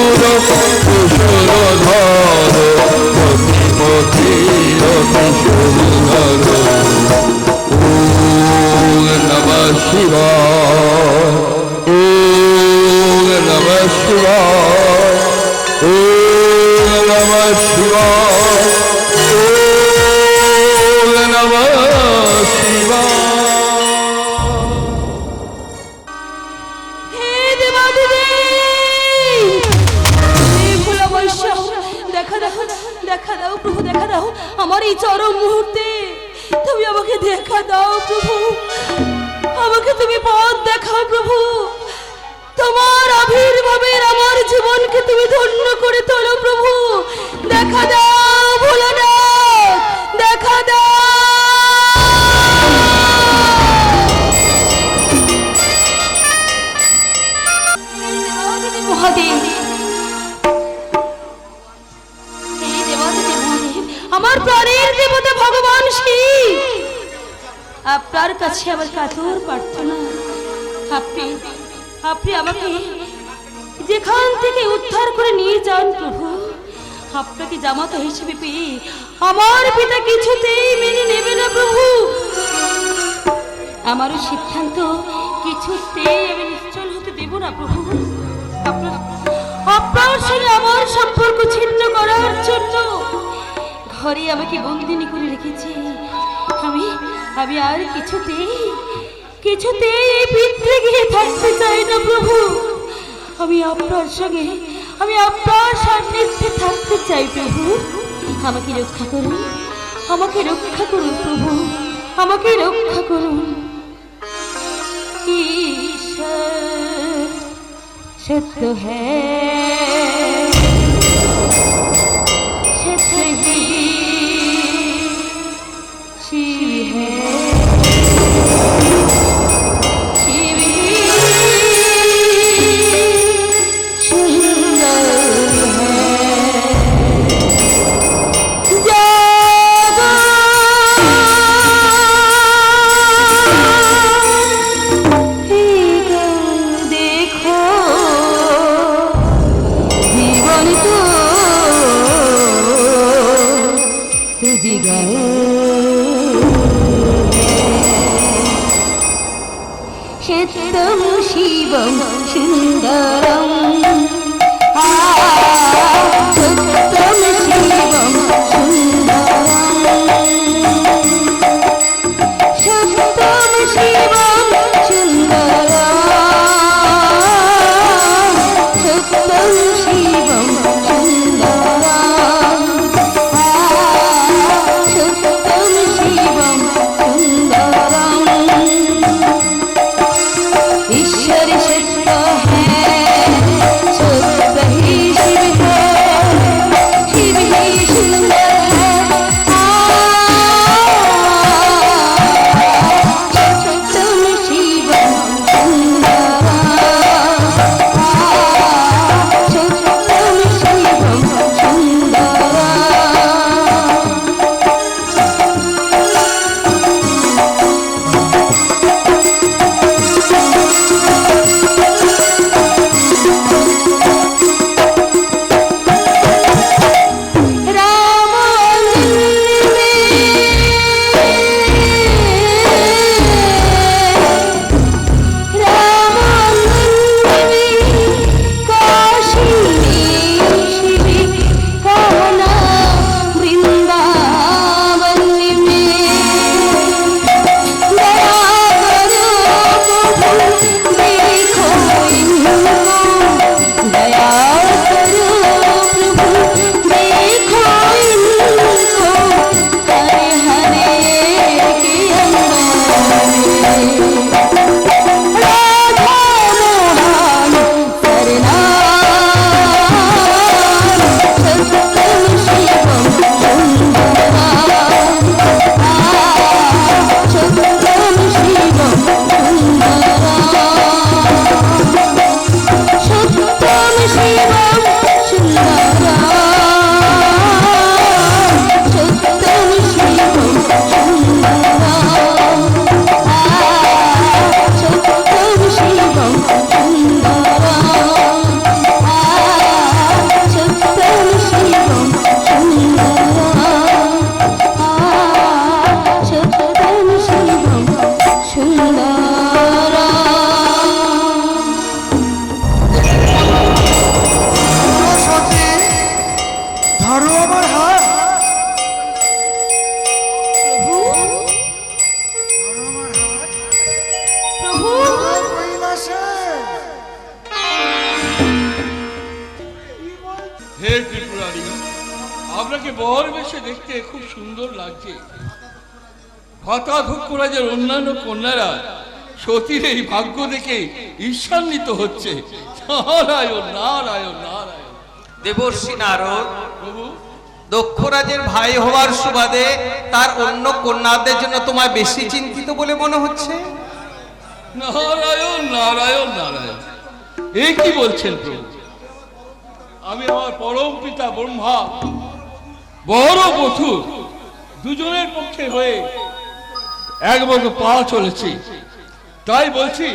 কিশোরধর, সতীপতি অতি সুন্দর। ওম নমঃ শিবায়, ওম নমঃ শিবায়, ওম নমঃ শিবায়, ওম নমঃ শিবায়। হে দেবাদিদেব, হে ভোলা বৈষ্ণব, দেখা দাও, দেখা দাও প্রভু, দেখা দাও আমার এই চরম মুহূর্তে। তুমি আমাকে দেখা দাও প্রভু, আমাকে তুমি পথ দেখাও প্রভু। তোমার আবির্ভাবের আমার জীবনকে তুমি ধন্য করে তোলো প্রভু। দেখা দাও ভোলানাথ, দেখা দাও। মহাদেব, হে দেবাদিদেব মহাদেব, আমার প্রাণের দেবতা ভগবান শিব, আপনার কাছে আমার কাতর প্রার্থনা, আপনি আপনি আমাকে যেখান থেকে উদ্ধার করে নিয়ে যান প্রভু। আপনাকে জামাতা হিসেবে পেয়ে আমার পিতা কিছুতেই মেনে নেবে না প্রভু। আমারও সিদ্ধান্ত কিছুতেই আমি নিশ্চল হতে দেব না প্রভু। আপনার সঙ্গে আমার সম্পর্ক ছিন্ন করার জন্য ঘরে আমাকে বন্দিনী করে রেখেছে। আমি আর কিছুতেই এই পিতৃ গিয়ে থাকতে চাই না প্রভু। আমি আপনার সান্নিধ্যে থাকতে চাই প্রভু। আমাকে রক্ষা করুন প্রভু, আমাকে রক্ষা করুন। ईश्वर सत्य है, सत्य ही शिव है, शिव ही सुंदर है। सत्यम शिवम सुंदरम, सत्यम शिवम सुंदरम, सत्यम शिवम सुंदरम, सत्यम शिवम सुंदरम, सत्यम शिवम सुंदरम। ईश्वर सत्य है, सत्य ही शिव है, शिव ही सुंदर है। सत्यम शिवम सुंदरम, सत्यम शिवम सुंदरम। হে ত্রিপুরারি, আপনাকে বর বেশে দেখতে খুব সুন্দর লাগছে। ভতাধুক্ষরাজের অন্যান্য কন্যারা সতীর এই ভাগ্য দেখে ঈর্ষান্বিত হচ্ছে। নারায়ণ নারায়ণ নারায়ণ। দেবর্ষি নারদ, প্রভু, দক্ষরাজের ভাই হওয়ার সুবাদে তার অন্য কন্যাদের জন্য তোমায় বেশি চিন্তিত বলে মনে হচ্ছে। নারায়ণ নারায়ণ নারায়ণ, এ কি বলছেন প্রভু? আমি আমার পরম পিতা ব্রহ্মা বড় বধূ দুজনের পক্ষে হয়ে একমাত্র পা চলেছি, তাই বলছি।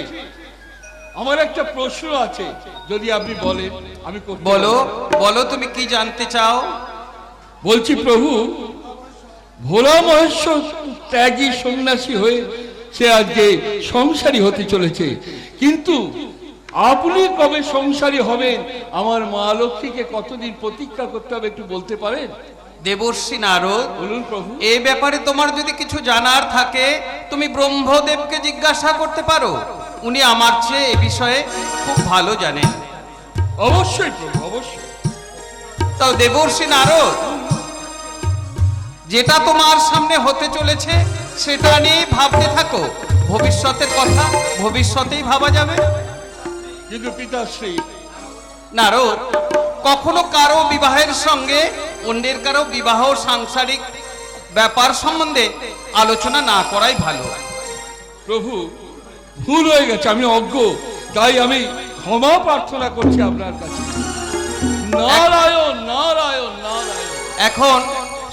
আমার একটা প্রশ্ন আছে, যদি আপনি বলেন আমি করতে পারি। বলো বলো, তুমি কি জানতে চাও? বলছি প্রভু, ভোলা মহেশ্বর ত্যাগী সন্ন্যাসী হয়ে সে আজকে সংসারী হতে চলেছে, কিন্তু আপনি কবে সংসারী হবেন আমার মা লক্ষ্মীকে কতদিন প্রতীক্ষা করতে হবে একটু বলতে পারেন? দেবর্ষী নারদ, বলুন প্রভু। এ ব্যাপারে তোমার যদি কিছু জানার থাকে তুমি ব্রহ্মদেবকে জিজ্ঞাসা করতে পারো, উনি আমার চেয়ে এ বিষয়ে খুব ভালো জানেন। অবশ্যই প্রভু, অবশ্যই। তাও দেবর্ষী নারদ, যেটা তোমার সামনে হতে চলেছে সেটা নিয়ে ভাবতে থাকো, ভবিষ্যতের কথা ভবিষ্যতেই ভাবা যাবে। কিন্তু পিতাশ্রী, নারদ, কখনো কারো বিবাহের সঙ্গে অন্যের কারো বিবাহ সাংসারিক ব্যাপার সম্বন্ধে আলোচনা না করাই ভালো। প্রভু ভুল হয়ে গেছে, আমি অজ্ঞ, তাই আমি ক্ষমা প্রার্থনা করছি আপনার কাছে। নারায়ণ নারায়ণ নারায়ণ। এখন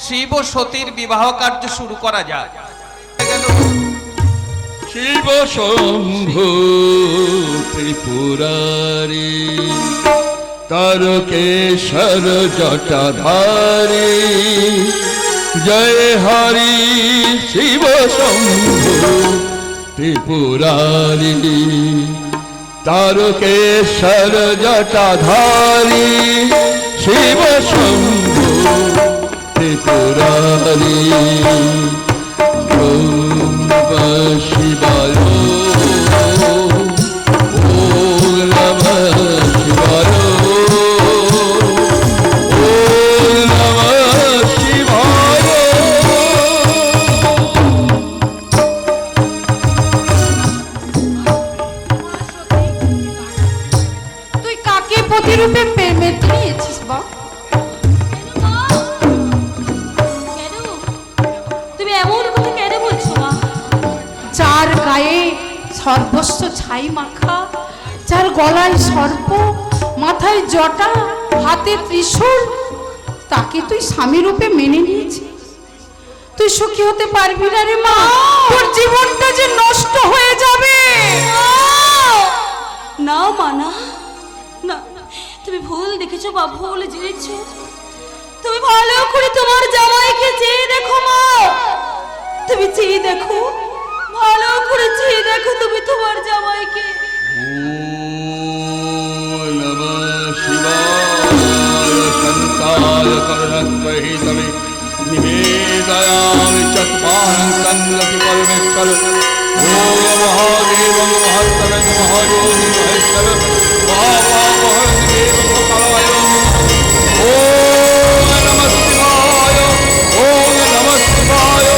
শিব ও সতীর বিবাহ কার্য শুরু করা যাক। শিব শম্ভু ত্রিপুরারি তারকেশ্বর জটাধারী জয় হরি শিব শম্ভু ত্রিপুরারি তারকেশ্বর জটাধারী শিব শম্ভু ত্রিপুরারি ওম নমঃ শিবায় ওম নমঃ শিবায় ওম নমঃ শিবায়। তুই কাকে প্রতিরূপে মেতে নিয়েছিস বা? কেন তুমি এমন কথা কেন বলছো মা? যার গায়ে সর্বস্ব ছাই মাখা, যার গলায় সর্প, মাথায় জটা, হাতে ত্রিশূল, তাকে তুই স্বামী রূপে মেনে নিয়েছিস? তুই সুখী হতে পারবি না রে মা, তোর জীবনটা যে নষ্ট হয়ে যাবে। না মা, না না, তুমি ভুল দেখেছো বা ভুল জেনেছো। তুমি ভালো করে তোমার জামাইকে চেয়ে দেখো মা, তুমি চেয়ে দেখো, ভালো করে চেয়ে দেখো তুমি তোমার জামাইকে। ওম নমঃ শিবায় শান্তায় করণত্বহিতমে নিবেদয়ামি চত্বারং তন্নতি পরমেশ্বর। ওম মহাদেব মহাত্মনে মহাযোগী মহেশ্বর মহাদেব কপালায়। ওম নমঃ শিবায় ওম নমঃ শিবায়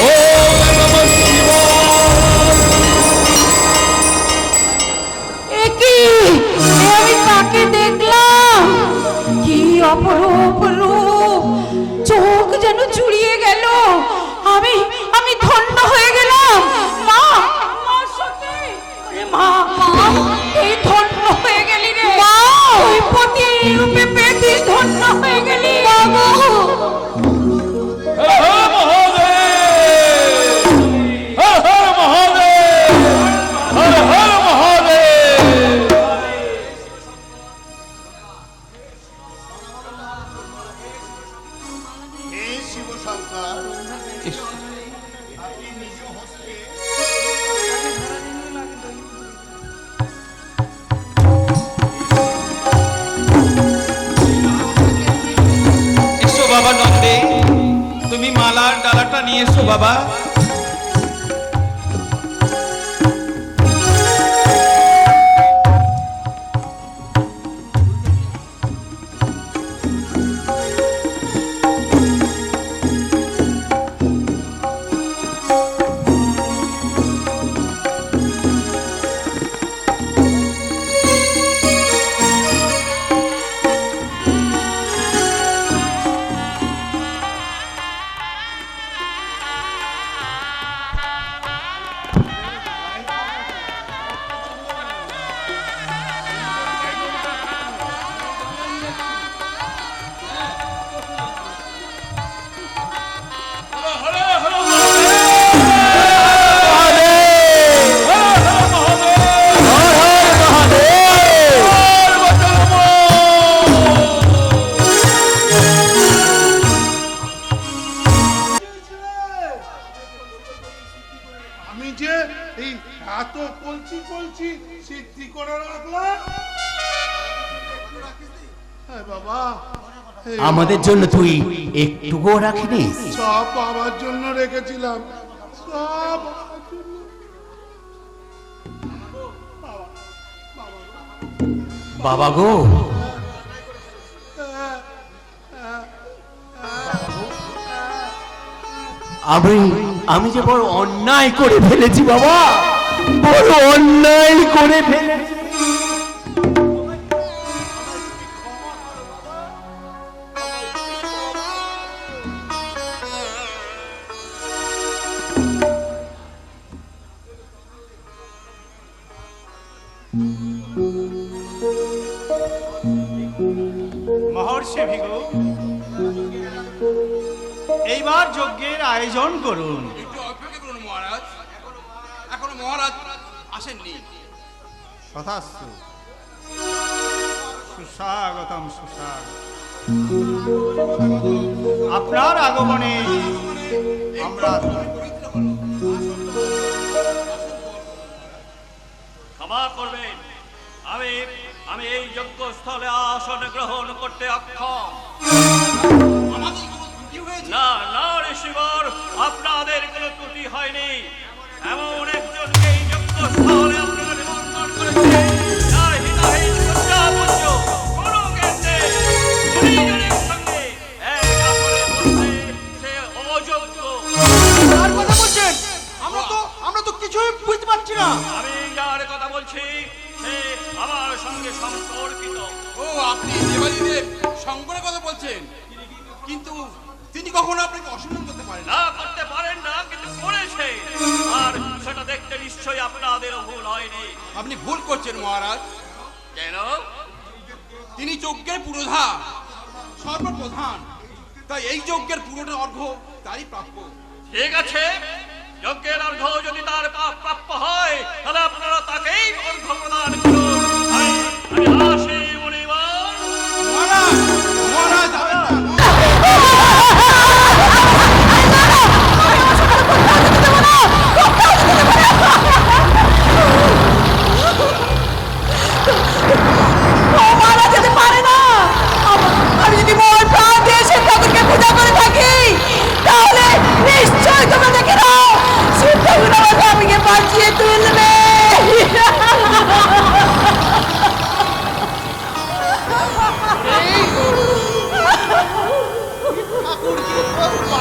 ওম নমঃ শিবায়। একি আমি তাকে দেখলাম, কি অপরূপ রূপ, চোখ যেন চুড়িয়ে গেল। আমি আমি ধন্য হয়ে গেলাম মা। মা সখী, আরে মা, তুই ধন্য হয়ে গেলি রে মা, তুই পতি রূপে পেয়েছিস, ধন্য হয়ে গেলি বাবু। হর হর মহাদেব, হর হর মহাদেব, হর হর মহাদেব। হে শিব শঙ্কর, আপনি নিজ হস্তে এসো বাবা নন্দে, তুমি মালার ডালাটা নিয়ে এসো বাবা। আমি যে এই এত কলছি সিদ্ধি করে রাখলাম। হ্যাঁ বাবা, এই আমাদের জন্য তুই একটুকুও রাখিনি? সব বাবার জন্য রেখেছিলাম, সব বাবার জন্য। বাবা গো, আমি যে বড় অন্যায় করে ফেলেছি বাবা, বড় অন্যায় করে ফেলেছি। মহর্ষি ভিগু, এইবার যজ্ঞের আয়োজন করুন। একটু অপেক্ষা করুন মহারাজ, এখনো মহারাজ আসেননি। তথাস্তু। সুস্বাগতম, সুস্বাগতম। আপনার আগমনে আমরা ক্ষমা করবেন, আমি এই যজ্ঞস্থলে আসন গ্রহণ করতে অক্ষম। না না ঋষিবর, আপনাদের কোনো ত্রুটি হয়নি। এমন একজনকে এই যজ্ঞস্থলে আপনারা নিমন্ত্রণ করেছেন যার হিতাহিত প্রজাপত্য কোনো জ্ঞানে দুইজনের সঙ্গে এক আসনে বসতে সে অযোগ্য। কার কথা বলছেন? আমরা তো কিছুই বুঝতে পারছি না। আমি যার কথা বলছি সে আমার সঙ্গে সম্পর্কিত। ও, আপনি দেবাদিদেব শঙ্করের কথা বলছেন, কিন্তু তিনি কখনো আপনাকে অসম্মান করতে পারেন না। না করতে পারেন না, কিন্তু করেছে, আর সেটা দেখতে নিশ্চয়ই আপনাদেরও ভুল হয়নি। আপনি ভুল করছেন মহারাজ। কেন? তিনি যজ্ঞের পুরোধান, সর্বপ্রধান, তাই এই যজ্ঞের পুরোটা অর্ঘ্য তারই প্রাপ্য। ঠিক আছে, যজ্ঞের অর্ঘ্য যদি তার প্রাপ্য হয় তাহলে আপনারা তাকেই অর্ঘ্য প্রদান করুন। আমি আসি মুনিবার। মহারাজ, মহারাজ যাবেন না। মারা যেতে পারে না। আমি যদি মন প্রাণ দিয়ে শিব ঠাকুরকে পূজা করে থাকি তাহলে নিশ্চয়ই তোমরা দেখে নাও শিব ঠাকুর আমার স্বামীকে বাঁচিয়ে তুলবে।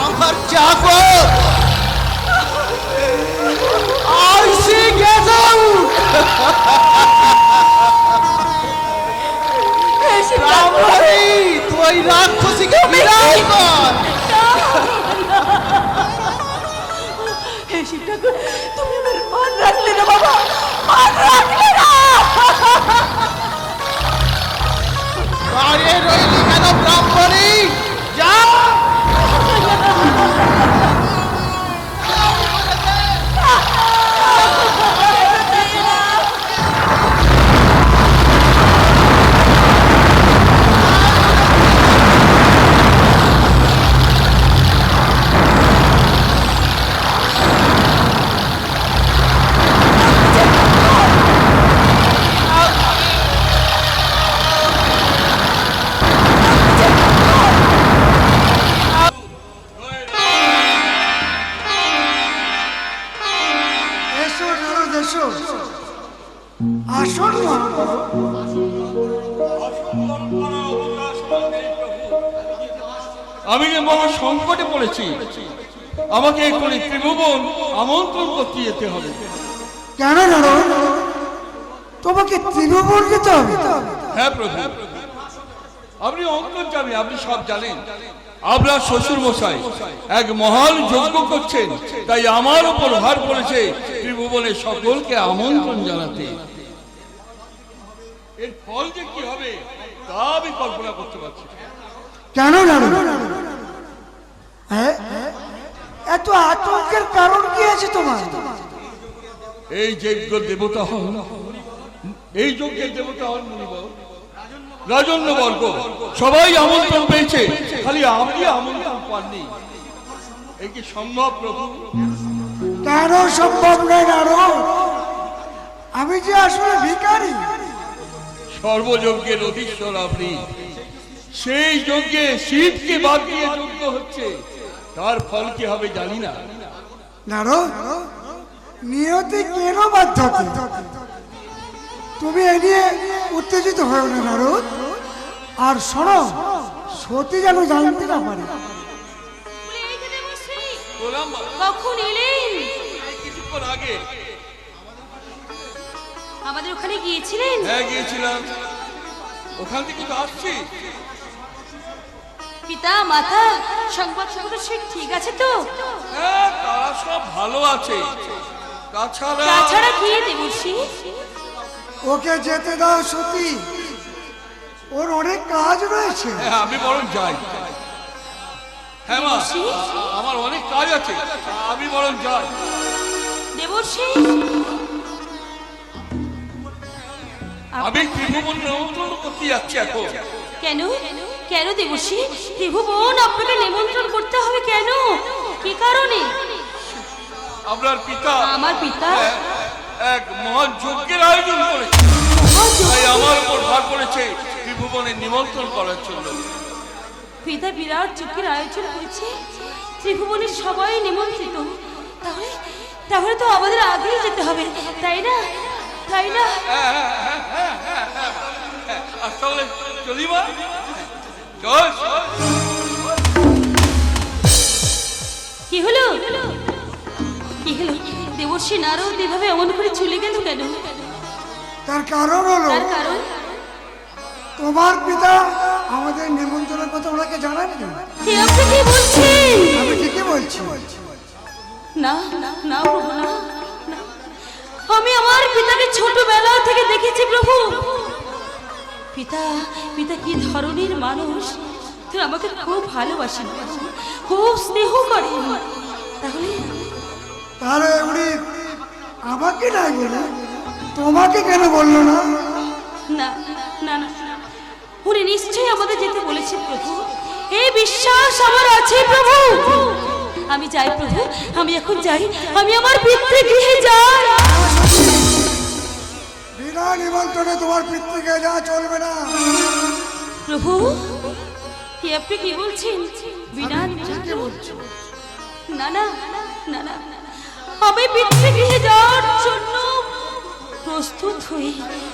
আমার চাকর আইসি গেছাও। তুই রাক্ষসীকে বিদায় কর। হে শিব ঠাকুর, তুমি আমার মান রাখলে না বাবা, মান রাখলে না। দাঁড়িয়ে রইলি কেন ব্রাহ্মণী? যা। এসো নারদ, এসো, আসন গ্রহণ করো। আমি যে মহা সংকটে পড়েছি, আমাকে এক্ষুনি ত্রিভুবন আমন্ত্রণ করতে যেতে হবে। কেন নারদ, তোমাকে ত্রিভুবন যেতে হবে? হ্যাঁ প্রভু, আপনি অন্তর্যামী, আপনি সব জানেন। আপনার শ্বশুর মশাই এক মহান যজ্ঞ করছেন, তাই আমার উপর ভার পড়েছে ত্রিভুবনের সকলকে আমন্ত্রণ জানাতে। এর ফল যে কি হবে তা আমি কল্পনা করতে পারছি। কেন নারদ, এত আতঙ্কের কারণ কি আছে তোমার? এই যজ্ঞ দেবতা হন, এই যজ্ঞের দেবতা হন মুনিবর, রাজন্যবর্গ সবাই আমন্ত্রণ পেয়েছে, খালি আপনি আমন্ত্রণ পাননি। এই কি সম্ভব প্রভু? কেন কেন সম্ভব নয় নারদ? আমি যে আসলে ভিখারি। সর্বযজ্ঞের অধীশ্বর আপনি, সেই যজ্ঞে শিবকে বাদ দিয়ে যজ্ঞ হচ্ছে, তার ফল কি হবে জানি না। নারদ, নিয়তি কেন বাধ্য? তুমি এ নিয়ে উত্তেজিত হও না নারদ। আর শোনো, সতী যেন জানতে না পারে। বললাম কখন এলেন? কিছুক্ষণ আগে। আমাদের ওখানে গিয়েছিলেন? হ্যাঁ গিয়েছিলাম, ওখান থেকে তো আসছি। পিতা মাতা সংবাদ সে ঠিক আছে তো? হ্যাঁ তারা সব ভালো আছে। তাছাড়া কি দেবর্ষি? ওকে যেতে দাও সতী, ওর অনেক কাজ রয়েছে। হ্যাঁ আমি বরং যাই। হ্যাঁ মা, আমার অনেক কাজ আছে, আমি বরং যাই। দেবর্ষি, আমি ত্রিভুবন নিমন্ত্রণ করতে যাচ্ছি এখন। কেন কেন দেবর্ষি? ত্রিভুবন আপনাকে নিমন্ত্রণ করতে হবে কেন? কি কারণে? আপনার পিতা, আমার পিতা এক মহান যজ্ঞের আয়োজন করেছে, তাই আমার উপর ভার করেছে ত্রিভুবনের নিমন্ত্রণ করার জন্য। পিতা বিরাট যজ্ঞের আয়োজন করেছে, ত্রিভুবনের সবাই নিমন্ত্রিত। তাহলে তাহলে তো আমাদের আগেই যেতে হবে, তাই না? তাই না? আসলে চলি মা, চল। কি হলো? কি হলো? দেবর্ষি নারদ এভাবে এমন করে চলে গেল কেন? তার কারণ হলো, তার কারণ তোমার পিতা আমাদের নিমন্ত্রণের কথা ওনাকে জানাননি। কি আপনি কি বলছেন? আমি ঠিকই বলছি। না না প্রভু, না না। আমি আমার পিতাকে ছোটবেলা থেকে দেখেছি প্রভু। পিতা পিতা কি ধরনের মানুষ! তুই আমাকে খুব ভালোবাসেন, খুব স্নেহ করেন। তাহলে উনি আমাকে নাই বলে তোমাকে কেন বললো না? না না না, উনি নিশ্চয়ই আমাদের যেতে বলেছেন প্রভু, এই বিশ্বাস আমার আছে প্রভু। আমি যাই প্রভু, আমি এখন যাই, আমি আমার পিতৃগৃহে যাই। বিনা নিমন্ত্রণে তোমার পিতৃকে যা চলবে না প্রভু। কি আপনি কি বলছেন? বিনা নিমন্ত্রণে? না না না না, আমি পিতৃগৃহে যাওয়ার জন্য প্রস্তুত হই।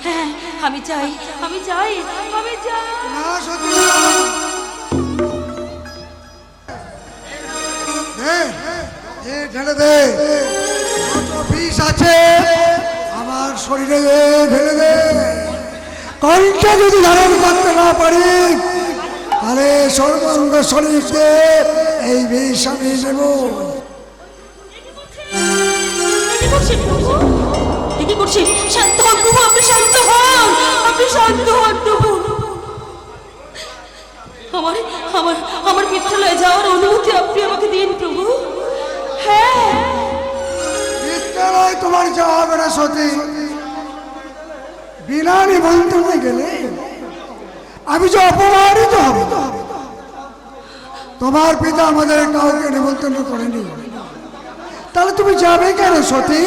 হ্যাঁ আমি যাই, আমি যাই, আমি যাই। না সত্যি ঢেলে দে, বিষ আছে আমার শরীরে ঢেলে দে। কণ্ঠে যদি ধারণ করতে না পারি, তাহলে সর্বাঙ্গ শরীরকে এই বিষ আমি নেব। কি করছেন? শান্ত হন প্রভু, আপনি শান্ত হন, আপনি শান্ত হন প্রভু। আমার আমার আমার বিদ্যালয়ে যাওয়ার অনুমতি আপনি আমাকে দিন প্রভু। হ্যাঁ, বিদ্যালয় তোমার যাওয়া হবে না সতী। বিনা নিমন্ত্রণে গেলে আমি যে অপমানিত হব। তোমার পিতা আমাদের কাউকে নিমন্ত্রণ করেনি, তাহলে তুমি যাবে কেন সতী?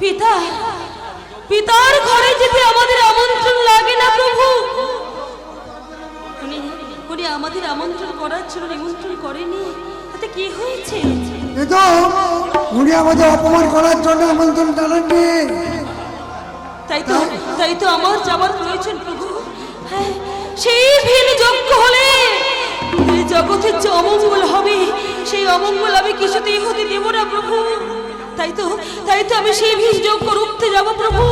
পিতা পিতার ঘরে যেতে আমাদের আমন্ত্রণ লাগে না প্রভু। উনি আমাদের আমন্ত্রণ করার জন্য নিমন্ত্রণ করেনি, তাতে কি হয়েছে? কিন্তু উনি আমাদের অপমান করার জন্য আমন্ত্রণ জানাননি। তাই তো আমার যাবার প্রয়োজন প্রভু। হ্যাঁ, সেই ভিন যোগ্য হলে এই জগতের যে অমঙ্গল হবে, সেই অমঙ্গল আমি কিছুতেই হতে দেব না প্রভু। তাই তো আমি সেই ভিন যোগ্য রুখতে যাব প্রভু।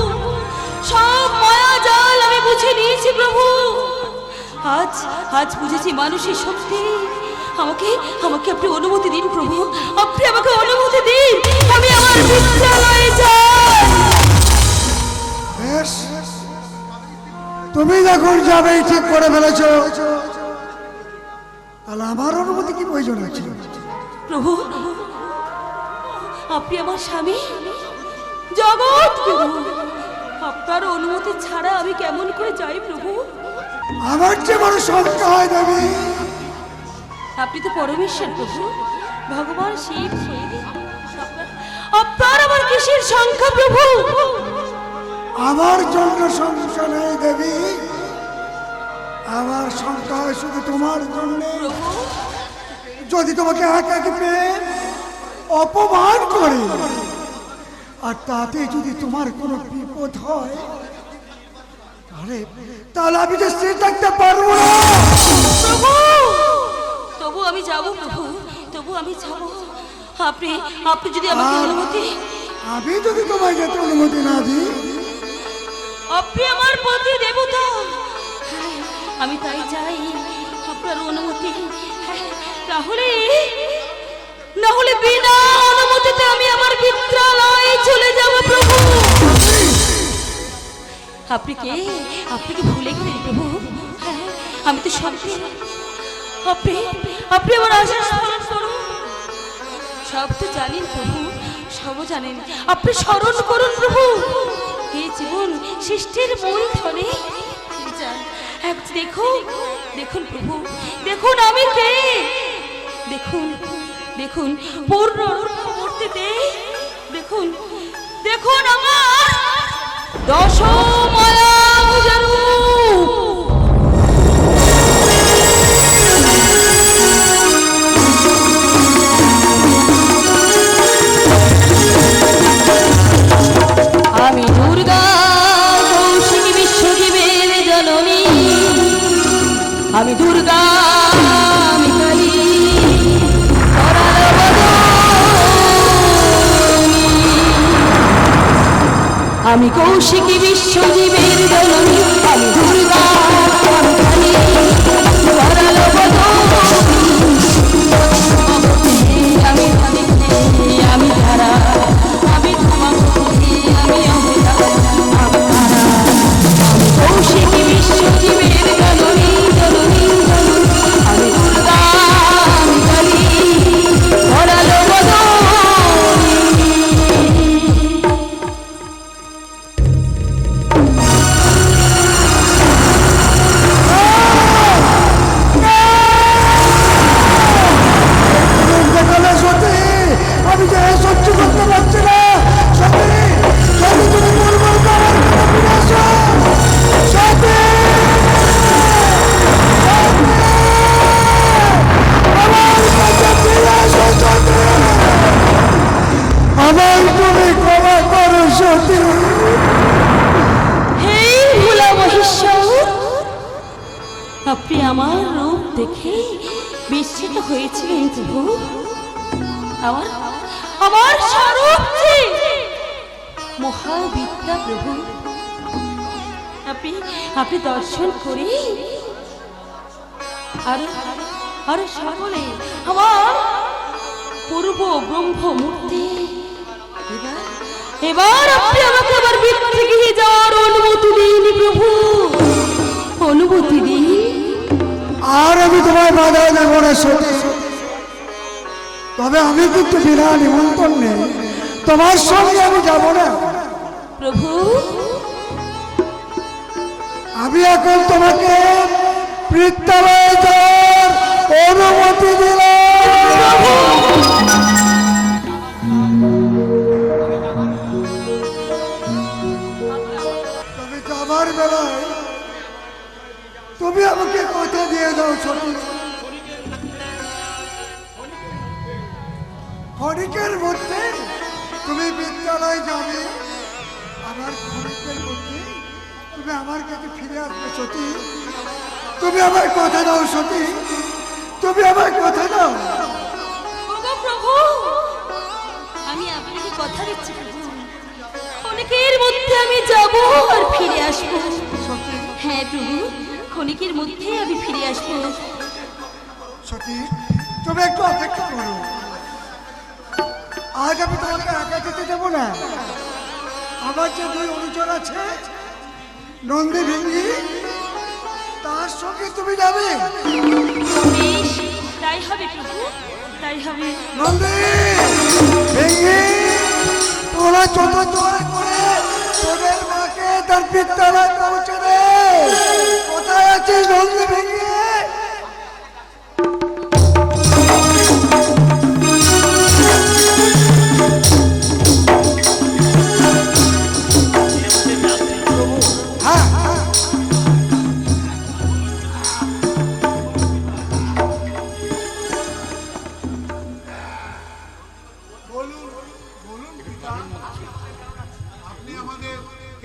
সব মায়া জাল আমি বুঝে নিয়েছি প্রভু। আজ বুঝেছি মানুষের শক্তি। আমাকে আপনি অনুমতি দিন প্রভু, আপনি আমাকে অনুমতি দিন, আমি আমার বিদ্যালয়ে যাই। বেশ, তুমি যখন যাবে ঠিক করে ফেলেছ, তাহলে আমার অনুমতি কি প্রয়োজন আছে? প্রভু, আপনি আমার স্বামী, জগৎ প্রভু, আপনার অনুমতি ছাড়া আমি কেমন করে যাই প্রভু? আমার যে বড় শঙ্কা হয় দেবী। আপনি তো পরমেশ্বর প্রভু, ভগবান শিব, আপনার আপনার আমার কিসের সংখ্যা প্রভু? আমার জন্য সংখ্যা নেই দেবী, আমার সংখ্যা হয় শুধু তোমার জন্য। যদি তোমাকে একাকি পেয়ে অপমান করে আর তাতে যদি তোমার কোনো বিপদ হয় তাহলে তাহলে আমি যে স্থির থাকতে পারবো না। প্রভু, তবু আমি যাব প্রভু, তবু আমি যাব। আপনি আপনি যদি আমাকে অনুমতি, আমি যদি তোমায় যেতে অনুমতি না দিই, আপনি আমার পতি দেবতা, হ্যাঁ, আমি তাই চাই আপনার অনুমতি। হ্যাঁ, না হলে বিনা অনুমতিতে আমি আমার পিত্রালয়ে চলে যাব প্রভু। আপনি কি ভুলে গেলেন প্রভু? হ্যাঁ, আমি তো সত্যি, আপনি আমার আশা স্মরণ করুন। সব তো জানেন প্রভু, সব জানেন, আপনি স্মরণ করুন প্রভু। এই জীবন সৃষ্টির মূল ধনে দেখুন প্রভু, দেখুন আমি কে, দেখুন পূর্ণ মূর্তিতে, দেখুন আমার দশ মায়া পূজারূপ। আমি দুর্গা, কৌশিকী বিশ্বজীবের জননী। আমি দুর্গা, আমি কালী, আমি কৌশিকী বিশ্বজীবের জননী। আমি দুর্গা, আমি কালী, করাল আমি আমি ধারা, আমি ধর্মাবতী, আমি অমৃতা, আমি ধারা, আমি কৌশিকী বিশ্বজীবের জননী, জননী, জননী। আমি দুর্গা, আমি কালী, করাল আমি যে সহ্য করতে পারছি না। সত্যি যদি তুমি বলবো আমার ফিরে আসো। সত্যি আমার কাছে ফিরে আসো। সত্যি আমার তুমি ক্ষমা করো। সত্যি হে ভোলা মহেশ্বর, আপনি আমার রূপ দেখে বিস্মিত হয়েছিলেন প্রভু। আমার স্বরূপ যে মহাবিদ্যা প্রভু, আপনি দর্শন করে আর সকলে আমার পূর্ব ব্রহ্ম মূর্তি। এবার আপনি আমাকে আবার বৃত্তি গৃহে যাওয়ার অনুমতি দিন প্রভু, অনুমতি দিন। আর আমি তোমায় বাধা দেব না সত্যি। তবে আমি কিন্তু বিনা নিমন্ত্রণ নেই, তোমার সঙ্গে আমি যাব না প্রভু। আমি এখন তোমাকে পিত্রালয়ে যাওয়ার অনুমতি দিলাম। তবে যাবার বেলায় তুমি আমাকে কথা দিয়ে দাও সত্যি। ক্ষণিকের মধ্যে তুমি বিদ্যালয়ে যাবে, আবার ক্ষণিকের মধ্যে তুমি আমার কাছে ফিরে আসবে সতী। তুমি আমার কথা দাও সতী, তুমি আমার কথা দাও। প্রভু, আমি আপনাকে কথা দিচ্ছি প্রভু, ক্ষণিকের মধ্যে আমি যাব আর ফিরে আসব। হ্যাঁ প্রভু, ক্ষণিকের মধ্যে আমি ফিরে আসব। সতী তুমি একটু অপেক্ষা করো, আজ আমি তোমাকে একা যেতে দেবো না। আমার যে দুই অনুচর আছে নন্দী ভিঙ্গি, তার সঙ্গে তুমি যাবে। বেশ, তাই হবে প্রভু, তাই হবে। নন্দী ভিঙ্গি, তোরা ছোট দয়া করে তোদের মাকে তার বিদ্যালয় পৌঁছে দে। কোথায় আছিস নন্দী ভিঙ্গি?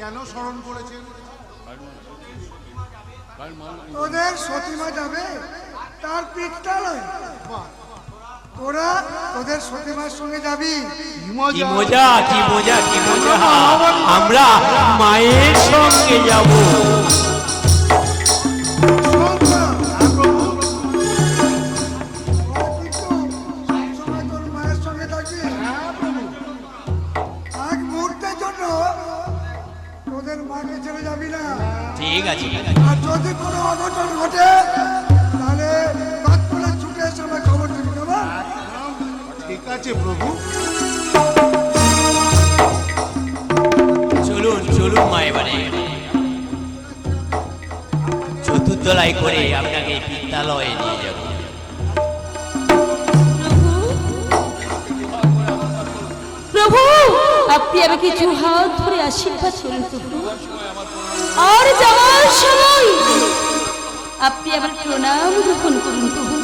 কেন স্মরণ করেছেন? তোদের সতীমা যাবে তার পিঠটা নয়, তোরা তোদের সতীমার সঙ্গে যাবি। কি মজা, কি মজা, কি মজা! আমরা মায়ের সঙ্গে যাব। তোর মায়ের সঙ্গে থাকবি। এক মুহূর্তের জন্য তোদের মাকে ছেড়ে যাবি না। ঠিক আছে। আর যদি কোনো অঘটন ঘটে তাহলে বাচ্চারা ছুটে এসে আমার খবর দিবি। ঠিক আছে প্রভু। চলুন চলুন মা, এবারে চতুর্দলাই করে আপনাকে বিদ্যালয়ে নিয়ে যাব। প্রভু, আপনি আমাকে দু হাত ধরে আশীর্বাদ করুন প্রভু। আর যাওয়ার সময় আপনি আমার প্রণাম গ্রহণ করুন প্রভু।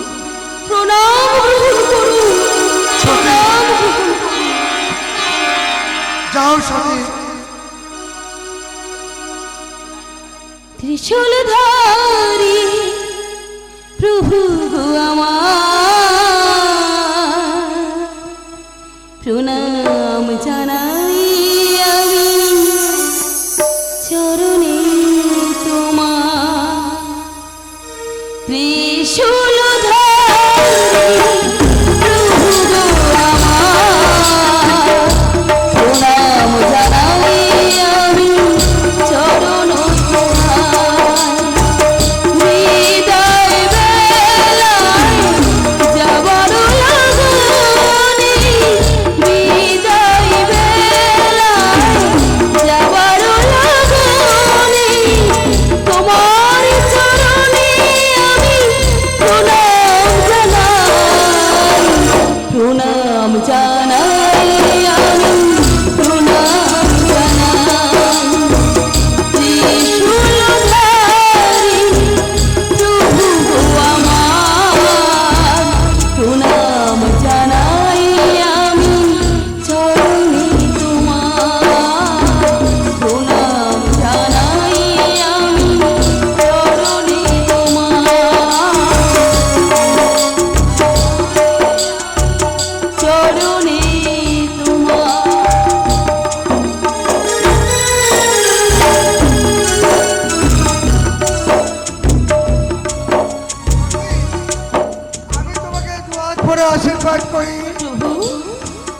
প্রণাম গ্রহণ করুন, প্রণাম গ্রহণ করুন। যাও সতী। ত্রিশূলধারী প্রভু গো আমার, প্রণাম জানাই আমি চরণে তোমার। ত্রিশূলধারী প্রভু গো আমার, প্রণাম জানাই আমি চরণ তোমার। হৃদয় বেলায় যাবার লাগনে, হৃদয় বেলায় যাবার লাগনে, তোমার চরণে আমি প্রণাম জানাই, প্রণাম জানাই আমি, প্রণাম জানাই। ত্রিশূলধারী প্রভু গো আমার, প্রণাম জানাই আমি চরণে তোমার। প্রণাম জানাই আমি চরণে তোমার, চরণে তোমার। আমি তোমাকে দু হাত ভরে আশীর্বাদ করি। প্রভু,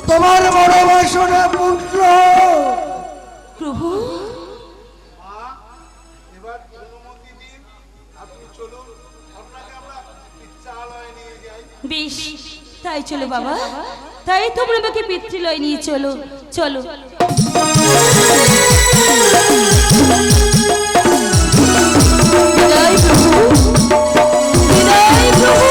তোমার বড় বয়সনা পুত্র প্রভু, এবার অনুমতি দিন, আপনি চলুন, আপনাকে আমরা চিকিৎসালয়ে নিয়ে যাই। বেশ, তাই চলো বাবা, তাই তোমরা আমাকে পিতৃলয় নিয়ে চলো, চলো। বিদায় প্রভু, বিদায় প্রভু,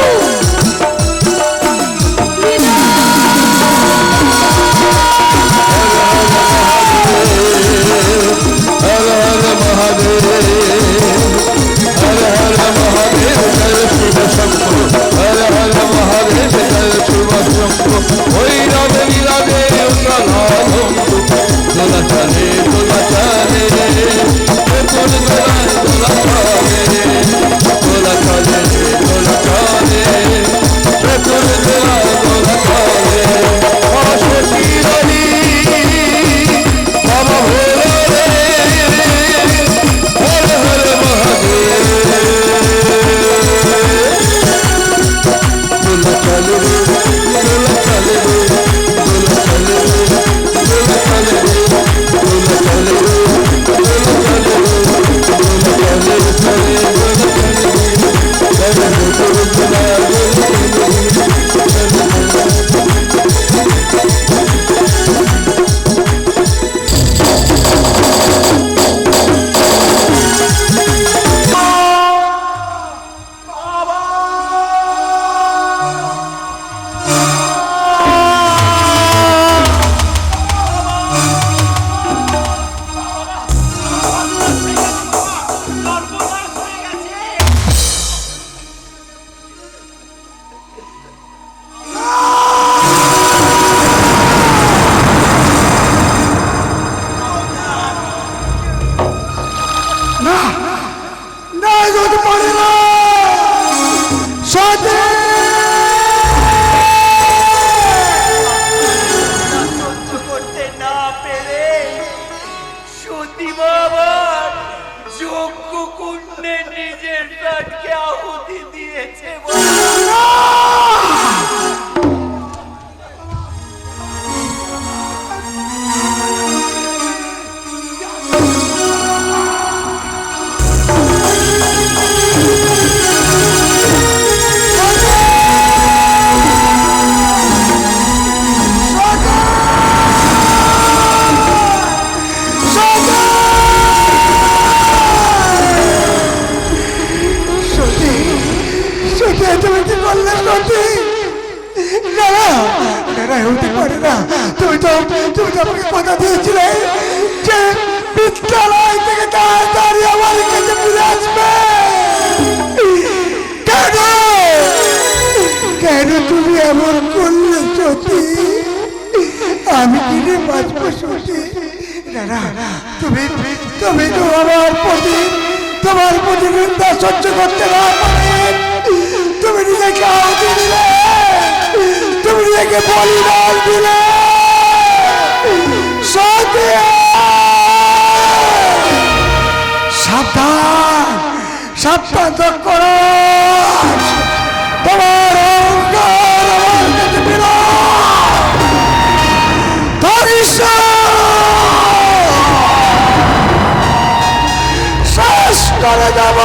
ওই রাধে রাধে সতীমা আবার যোগ্য কুণ্ডে নিজের প্রাণকে আহুতি দিয়েছে বলে। তুমি কি করলে সত্যি? না না না, হতে পারে না। তুমি তো আমাকে কথা দিয়েছিলে যে বিদ্যালয় থেকে তাড়াতাড়ি আমার কাছে ফিরে আসবে। কেন তুমি এমন করলে সত্যি? আমি কিনে বাঁচবো সত্যি? না না, তুমি তো আমার প্রতি তোমার প্রতি নিন্দা সহ্য করতে না পারে তুমি নিজেকে আহুতি দিলে, তুমি নিজেকে বলিদান দিলে। সত্যি সাবধান সাবধান তো করো, তোমার অহংকার আমার কাছে বেরো। শেষ করে যাব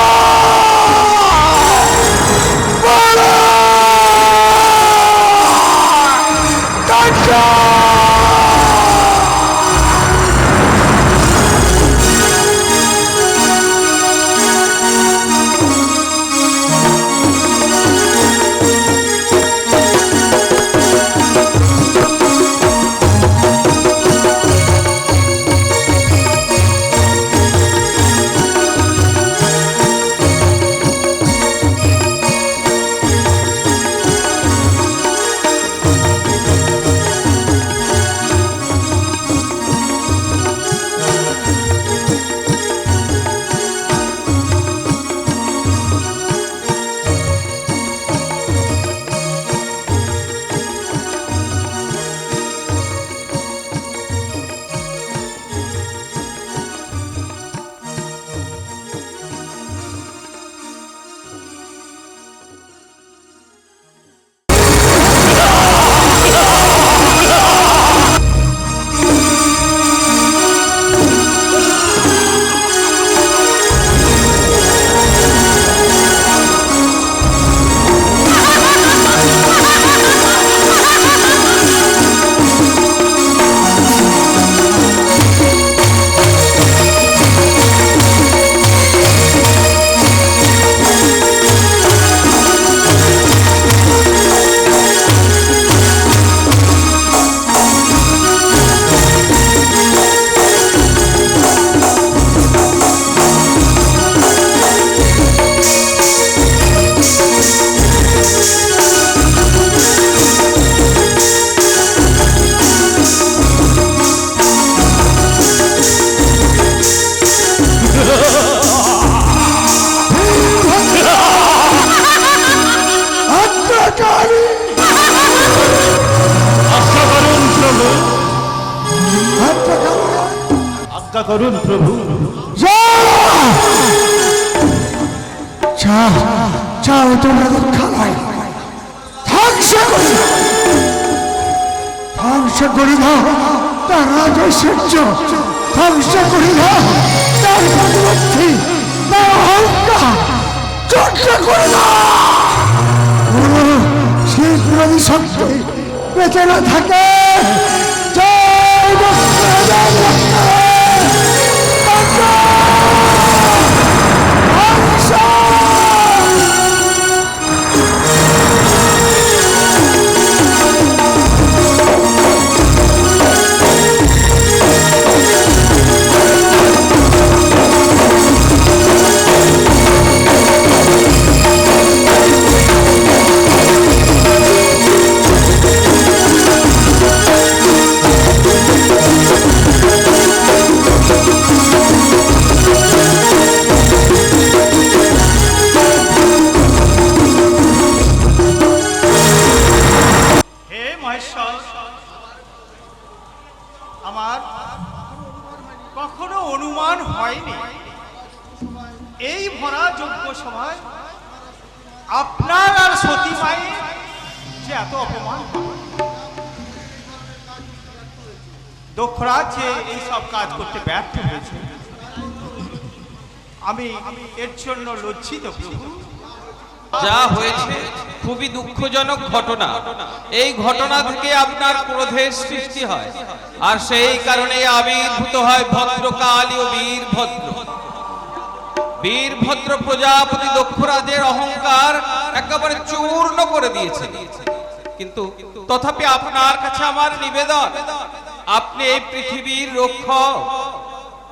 আজ্ঞা করুন প্রভু। চাও তোমরা দুঃখালয় ধ্বংস করে দাও তার রাজৈশ্বর্য, ধ্বংস করে দাও তার প্রতিপত্তি, তার অহংকার চর্চ করে দাও। সেই পুরোনো শক্তি বেঁচে না থাকে। জয় কখনো অনুমান হয়নি এই ভরা যজ্ঞ সভায় আপনার আর সতী মায়ের যে এত অপমান হবে। দক্ষরাজ যে এই সব কাজ করতে ব্যর্থ হয়েছে, আমি এর জন্য লজ্জিত প্রভু। যা হয়েছে খুবই দুঃখজনক ঘটনা। এই ঘটনা থেকে আপনার ক্রোধের সৃষ্টি হয়, আর সেই কারণে আবির্ভূত হয় ভদ্রকালী ও বীরভদ্র। বীরভদ্র প্রজাপতি দক্ষরাজের অহংকার একেবারে চূর্ণ করে দিয়েছে। কিন্তু তথাপি আপনার কাছে আমার নিবেদন, আপনি এই পৃথিবীর রক্ষক।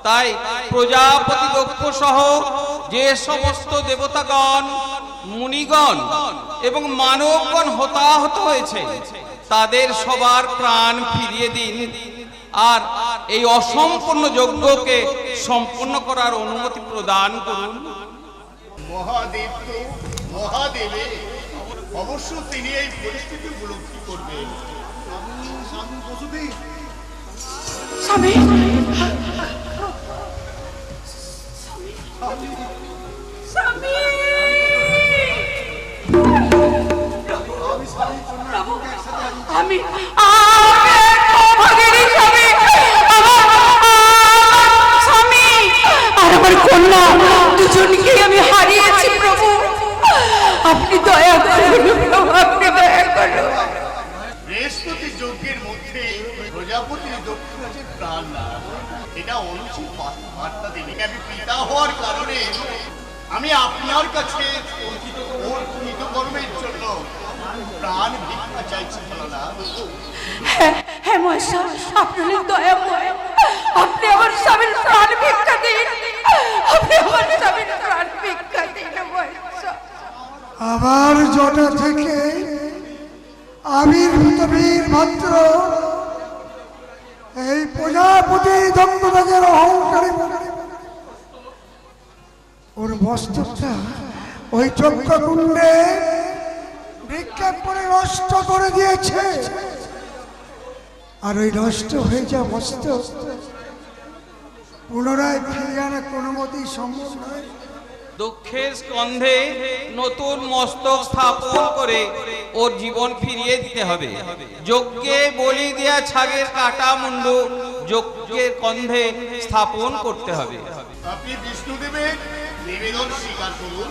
তাই প্রজাপতি দক্ষ সহ যে সমস্ত দেবতাগণ, মুনিগণ এবং মানবগণ হতাহত হয়েছে, তাদের সবার প্রাণ ফিরিয়ে দিন, আর এই অসম্পূর্ণ যজ্ঞকে সম্পূর্ণ করার অনুমতি প্রদান করুন। মহাদেব তো মহাদেবে, অবশ্য তিনি এই পরিস্থিতি উপলব্ধি করবেন। স্বামী বসুদেব, স্বামী স্বামী আমি স্বামী আর আমার কন্যা দুজনকে আমি হারিয়েছি প্রভু, আপনি দয়া করুন প্রভু, আপনি দয়া করুন। বৃহস্পতি যজ্ঞের মধ্যে প্রজাপতির দক্ষরাজের প্রাণ না, এটা অনুচিত বার্তা দিলে আমি পিতা হওয়ার কারণে আমি আপনার কাছে ওর কৃতকর্মের জন্য প্রাণ ভিক্ষা চাইছি না। হ্যাঁ মহাশয়, আপনার দয়াময়, আপনি আমার স্বামীর প্রাণ ভিক্ষা দিন, আপনি আমার স্বামীর প্রাণ ভিক্ষা দিন মহাশয়। আবার জটা থেকে আবির্ভূত বীরভদ্র এই প্রজাপতি দক্ষরাজের অহংকারী ওর মস্তকটা ওই চক্রকুণ্ডে বিক্ষেপ করে নষ্ট করে দিয়েছে, আর ওই নষ্ট হয়ে যাওয়া মস্তক পুনরায় ফিরিয়ে আনা কোনো মতেই সম্ভব নয়। দক্ষের স্কন্ধে নতুন মস্তক স্থাপন করে ওর জীবন ফিরিয়ে দিতে হবে। যজ্ঞে বলি দেয়া ছাগের কাটা মুন্ডু যজ্ঞের কন্ধে স্থাপন করতে হবে। আপনি বিষ্ণুদেবের নিবেদন স্বীকার করুন।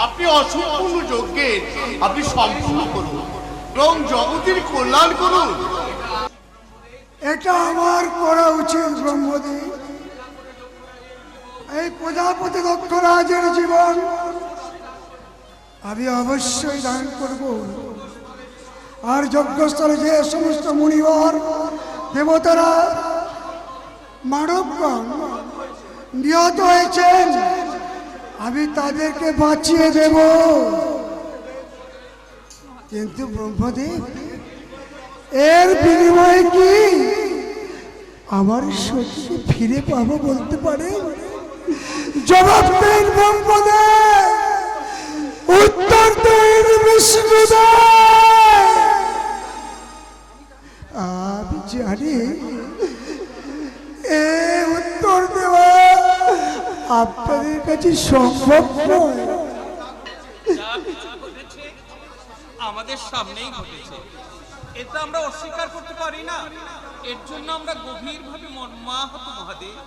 আপনি অসম্পূর্ণ যজ্ঞের আপনি সম্পূর্ণ করুন এবং জগতের কল্যাণ করুন। এটা আমার করা উচিত ব্রহ্মদেব। এই প্রজাপতি দক্ষরাজের জীবন আমি অবশ্যই দান করব, আর যজ্ঞস্থলে যে সমস্ত মুনিবর, দেবতারা, মানবগণ নিহত হয়েছেন, আমি তাদেরকে বাঁচিয়ে দেব। কিন্তু ব্রহ্মদেব, এর বিনিময়ে কি আমার সত্যি ফিরে পাবো বলতে পারে? জবাব দেন ব্রহ্মদেব, উত্তর দেন বিষ্ণুদেব। আমি জানি এ উত্তর দেওয়া আপনাদের কাছে সম্ভব নয়। আমাদের সামনেই ঘটেছে, এটা আমরা অস্বীকার করতে পারি না। এর জন্য আমরা গভীরভাবে মর্মাহত মহাদেব।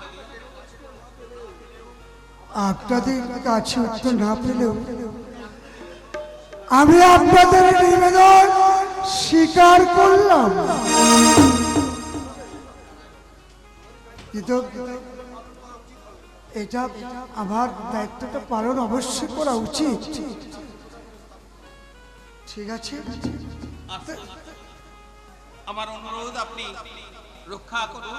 আপনাদের কাছে উত্তর না পেলেও আমি আপনাদের নিবেদন স্বীকার করলাম, কিন্তু এটা আমার দায়িত্বটা পালন অবশ্যই করা উচিত। ঠিক আছে, আমার অনুরোধ আপনি রক্ষা করুন।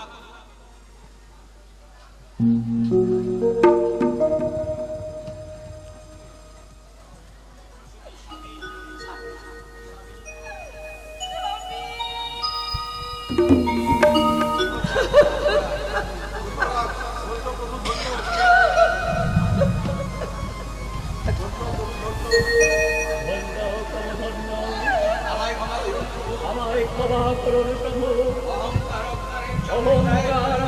আমায় ক্ষমা করুন প্রভু, অহংকার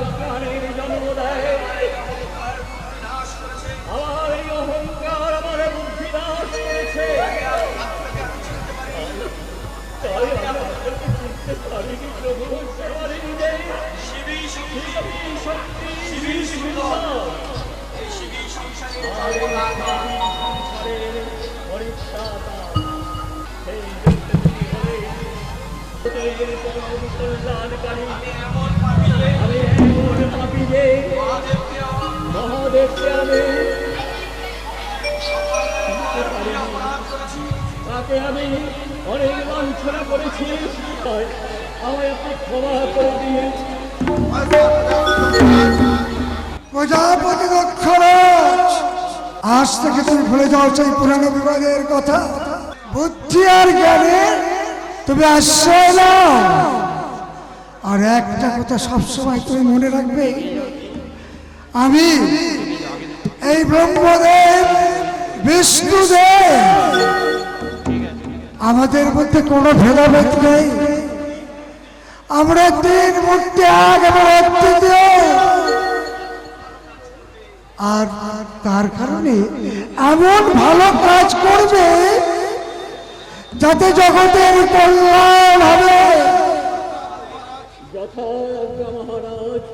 তাকে আমি অনেক লাঞ্ছনা করেছি, তাই আমায় আপনি ক্ষমা করে দিন। প্রজাপতি দক্ষরাজ, আজ থেকে তুমি ভুলে যাও সেই পুরানো বিবাদের কথা। বুদ্ধি আর জ্ঞানে তুমি আশ্রয় নাও। আর একটা কথা সবসময় তুমি মনে রাখবে, আমি এই ব্রহ্মদেব বিষ্ণুদেব, আমাদের মধ্যে কোনো ভেদাভেদ নেই। আমরা তিন মূর্তি এক এবং অদ্বিতীয়। আর তার কারণে এমন ভালো কাজ করবে যাতে জগতের কল্যাণ হবে। যথাজ্ঞা মহারাজ,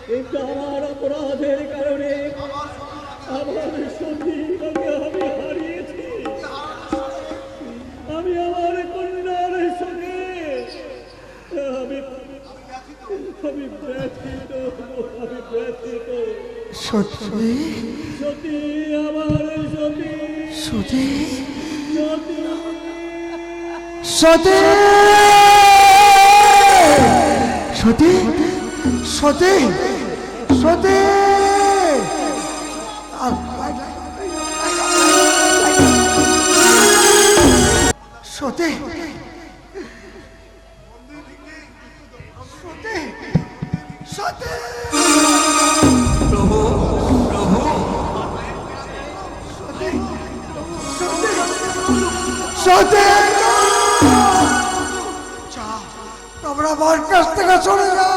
কিন্তু আমার অপরাধের কারণে আমার সতীকে আমি হারিয়েছি। আমি আমার কন্যার সঙ্গে আমি ব্যথিত। সত্যি সতী, আমার সতী, সতী সতী, সতী সতী সতী সতী সতী সতী সতী, তোমরা আমার কাছ থেকে চলে যাও।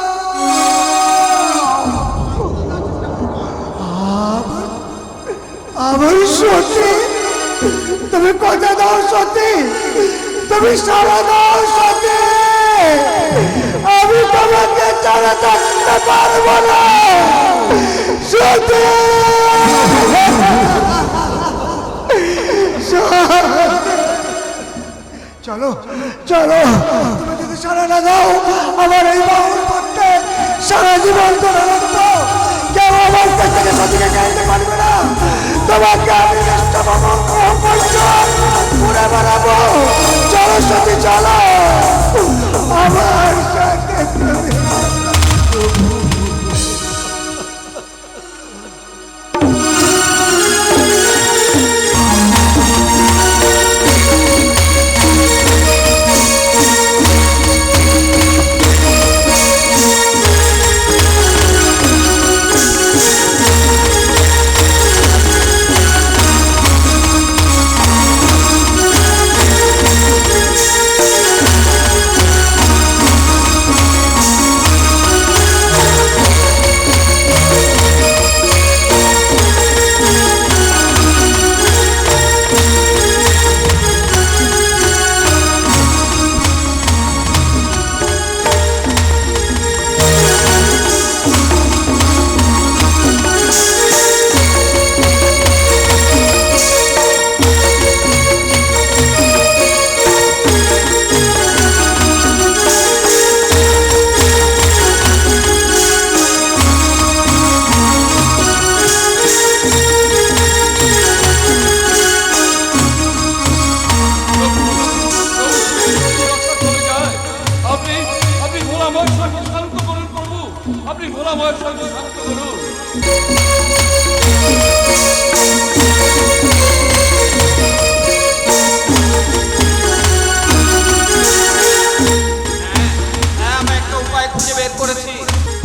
আমার সতী, তুমি কথা দাও সতী, তুমি সারা দাও সতী। আমি তোমাকে ছাড়া থাকতে পারবো না সতী। চলো চলো, তুমি যদি সারা না দাও আমার এই বাহুর পথে সারা জীবন ধরে রাখবো। কেউ আমার কাছ থেকে সতীকে গাইতে পারবে না। তোমাকে আমি ঘুরে বেড়াবো। চলো সতী চলো, আমার সাথে তুমি।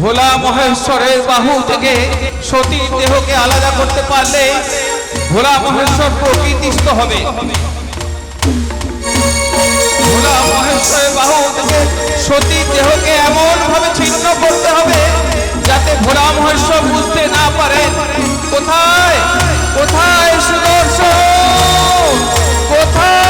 ভোলা মহেশ্বরের বাহু থেকে সতীর দেহকে আলাদা করতে পারলে ভোলা মহেশ্বর প্রকৃতিস্থ হবে। ভোলা মহেশ্বরের বাহু থেকে সতীর দেহকে এমন ভাবে ছিন্ন করতে হবে যাতে ভোলা মহেশ্বর বুঝতে না পারেন কোথায় কোথায় সুদর্শন, কোথায়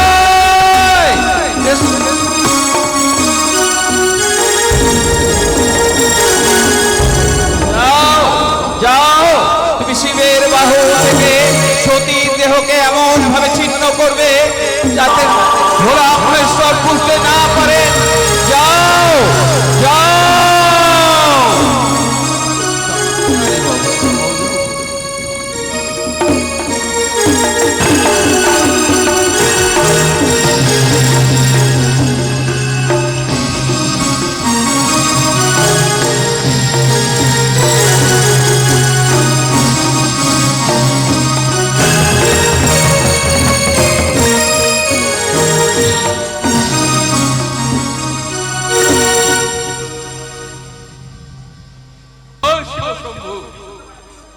শিব শম্ভু।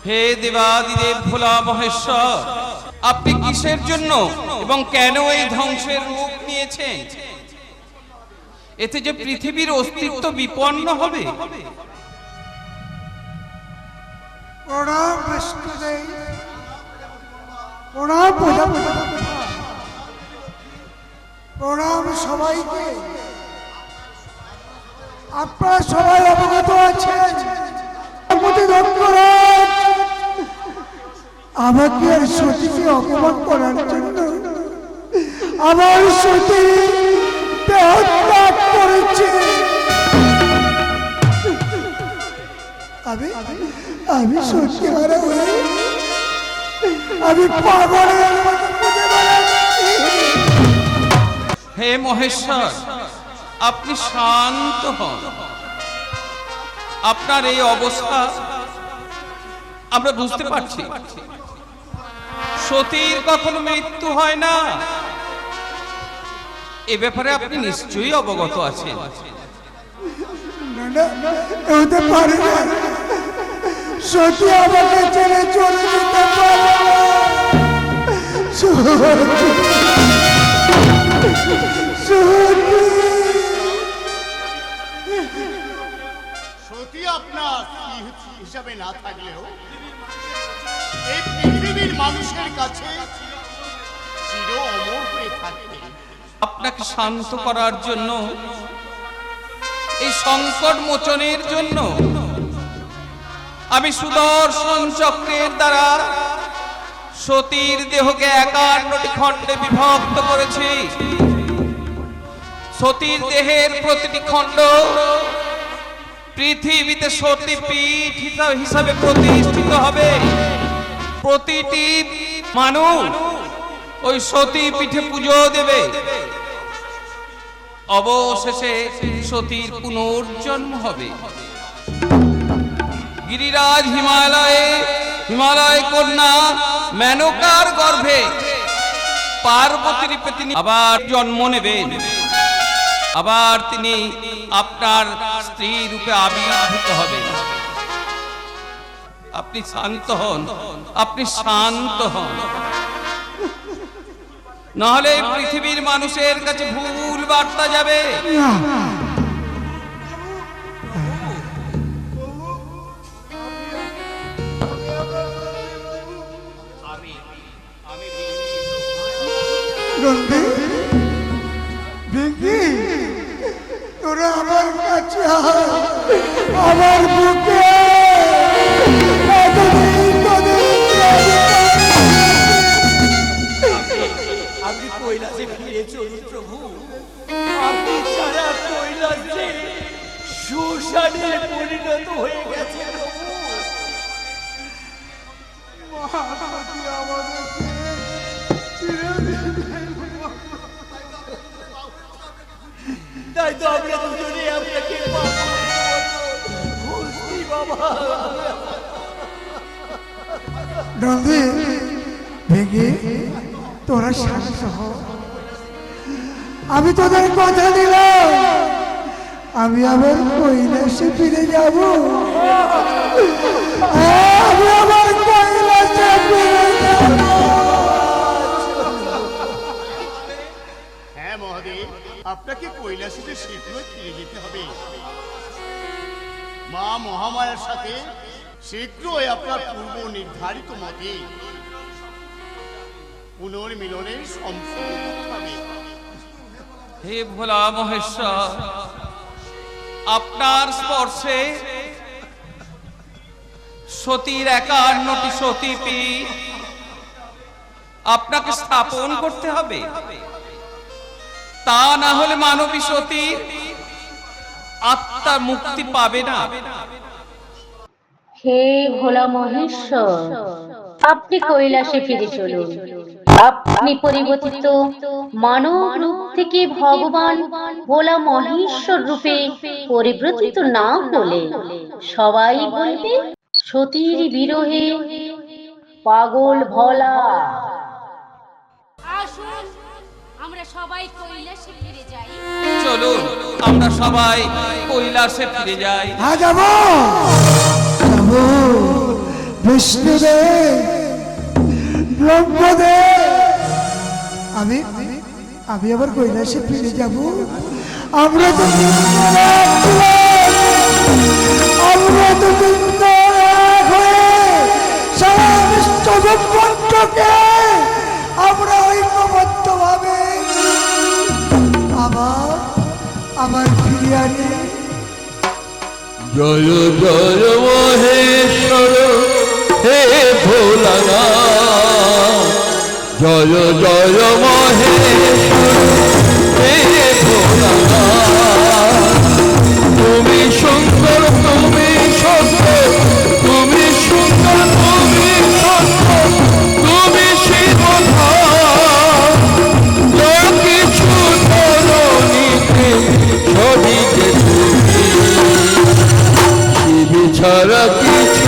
হে দেবাদিদেব ভোলা মহেশ্বর, আপনি কিসের জন্য এবং কেন এই ধ্বংসের রূপ নিয়েছেন? এতে যে পৃথিবীর অস্তিত্ব বিপন্ন হবে। প্রণাম বিষ্ণুদেব, প্রণাম প্রজাপতি, প্রণাম সবাইকে। আপনারা সবাই অবগত আছেন দক্ষরাজ আমাকে আর সতীকে অপমান করার জন্য আমার সতী দেহত্যাগ করেছে। আমি সত্যি হারা হয়ে আমি পাগলের মতো খুঁজে বেড়াচ্ছি। হে মহেশ্বর, আপনি শান্ত হন। আপনার এই অবস্থা আমরা বুঝতে পারছি। সতীর কখনো মৃত্যু হয় না, এ ব্যাপারে আপনি নিশ্চয়ই অবগত আছেন। না, হতে পারে না। সত্যি আমাকে ছেড়ে চলে যেতে পারে না। সত্যি আপনার স্ত্রী হিসাবে না থাকলেও এই পৃথিবীর মানুষের কাছে চির অমর হয়ে থাকবে। আপনাকে শান্ত করার জন্য, এই সংকট মোচনের জন্য আমি সুদর্শন চক্রের দ্বারা সতীর দেহকে 51টি খণ্ডে বিভক্ত করেছি। সতীর দেহের প্রতিটি খণ্ড পৃথিবীতে সতীপীঠ হিসাবে প্রতিষ্ঠিত হবে। প্রতিটি মানুষ ওই সতী পীঠে পুজো দেবে। অবশেষে সতীর পুনর্জন্ম হবে। গিরিরাজ হিমালয় কন্যা মেনকার গর্ভে পার্বতী রূপে তিনি আবার জন্ম নেবেন। আবার তিনি আপনার স্ত্রী রূপে আবির্ভূত হবেন। আপনি শান্ত হন, আপনি শান্ত হন, নাহলে পৃথিবীর মানুষের কাছে ভুল বার্তা যাবে। তোরা আমার কাছে আমার বুকে আপনি কৈলাসে ফিরে চলুন প্রভু। আপনি ছাড়া কৈলাসে শ্মশানে পরিণত হয়ে গেছে প্রভু। তাই তো আমরা দুজনে আপনাকে খুঁজছি বাবা। নন্দী ভেঙে তোরা শান্ত হ। আমি তোদের কথা দিলাম, আমি আবার কৈলাসে ফিরে যাব। আমি আবার কৈলাসে ফিরে যাব। হ্যাঁ মহাদেব, আপনাকে কৈলাসীতে শীঘ্রই ফিরে যেতে হবে। মা মহামায়ার সাথে শীঘ্রই আপনার পূর্ব নির্ধারিত মতে পুনর্মিলনের সম্পর্ক হবে। হে ভোলা মহেশ্বর, আপনার স্পর্শে সতীর 51টি সতীপীঠ আপনাকে স্থাপন করতে হবে। তা না হলে মানবী সতীর আত্মা মুক্তি পাবে না। হে ভোলা মহেশ্বর, আপনি কৈলাসে ফিরে চলুন। আপনি পরিবর্তিত মানব রূপ থেকে ভগবান ভোলা মহেশ্বর রূপে পরিবর্তিত না হলে সবাই বলবে সতীর বিরহে পাগল ভোলা। আসুন আমরা সবাই কৈলাসে ফিরে যাই। চলুন আমরা সবাই কৈলাসে ফিরে যাই। হ্যাঁ, যাবো। বিষ্ণুদেব, ব্রহ্মদেব, আমি আমি আবার কৈলাসে ফিরে যাব। আমরা তো আমরা তো সারা বিশ্বকে আমরা ঐক্যবদ্ধ ভাবে আবার ফিরে আনি। জয় জয় মহেশ্বর হে ভোলানাথ, জয় জয় মহেশ্বর হে ভোলানাথ। তুমি সুন্দর, তুমি সত্য, তুমি সুন্দর, তুমি সত্য, তুমি শিবধাম। যা কিছু ধরণীতে সবই যে তুমি, শিব ছাড়া কিছু